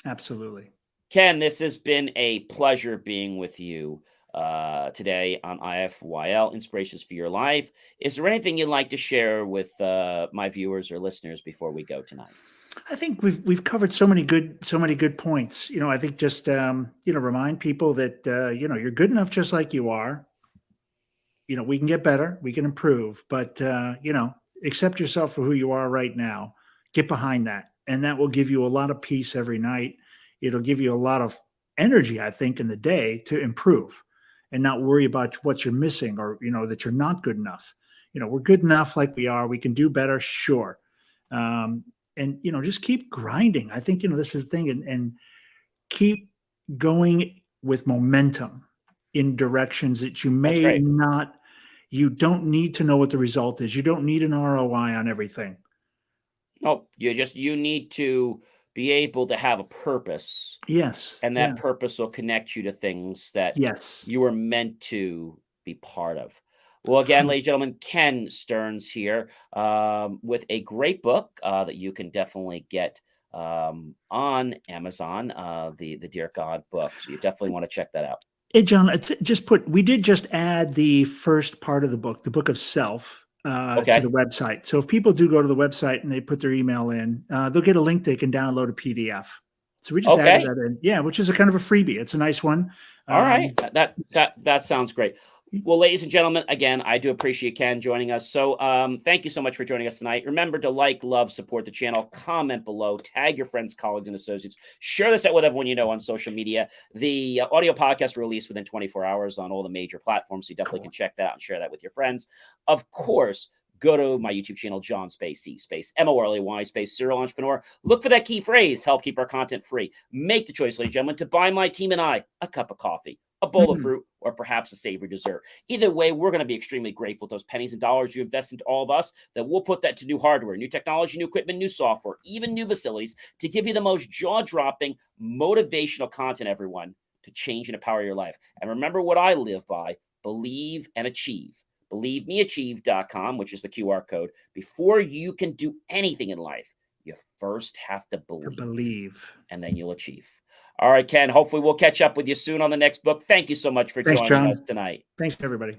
Absolutely.
Ken, this has been a pleasure being with you today on IFYL, Inspirations for Your Life. Is there anything you'd like to share with my viewers or listeners before we go tonight?
I think we've covered so many good points. I think just remind people that you're good enough just like you are. We can get better, we can improve, but accept yourself for who you are right now. Get behind that, and that will give you a lot of peace every night. It'll give you a lot of energy, I think, in the day to improve and not worry about what you're missing, or that you're not good enough. We're good enough like we are. We can do better, sure. And just keep grinding. I think this is the thing, and keep going with momentum in directions that you may not. You don't need to know what the result is. You don't need an ROI on everything.
No, you need to be able to have a purpose.
Yes.
And that purpose will connect you to things that you were meant to be part of. Well, again, ladies and gentlemen, Ken Stearns here with a great book that you can definitely get on Amazon, the Dear God book. So you definitely want to check that out.
Hey, John, we did just add the first part of the book of self, to the website. So if people do go to the website and they put their email in, they'll get a link. They can download a PDF. So we just added that in. Yeah, which is a kind of a freebie. It's a nice one.
All right. That sounds great. Well, ladies and gentlemen, again, I do appreciate Ken joining us. So thank you so much for joining us tonight. Remember to like, love, support the channel, comment below, tag your friends, colleagues, and associates. Share this out with everyone you know on social media. The audio podcast released within 24 hours on all the major platforms. So you definitely can check that out and share that with your friends. Of course, go to my YouTube channel, John C. Morley Serial Entrepreneur. Look for that key phrase, help keep our content free. Make the choice, ladies and gentlemen, to buy my team and I a cup of coffee, a bowl of fruit, or perhaps a savory dessert. Either way, we're going to be extremely grateful for those pennies and dollars you invest into all of us, that we'll put that to new hardware, new technology, new equipment, new software, even new facilities, to give you the most jaw-dropping, motivational content, everyone, to change and empower your life. And remember what I live by: believe and achieve. BelieveMeAchieve.com, which is the QR code. Before you can do anything in life, you first have to believe. And then you'll achieve. All right, Ken, hopefully we'll catch up with you soon on the next book. Thank you so much for joining us tonight.
Thanks, everybody.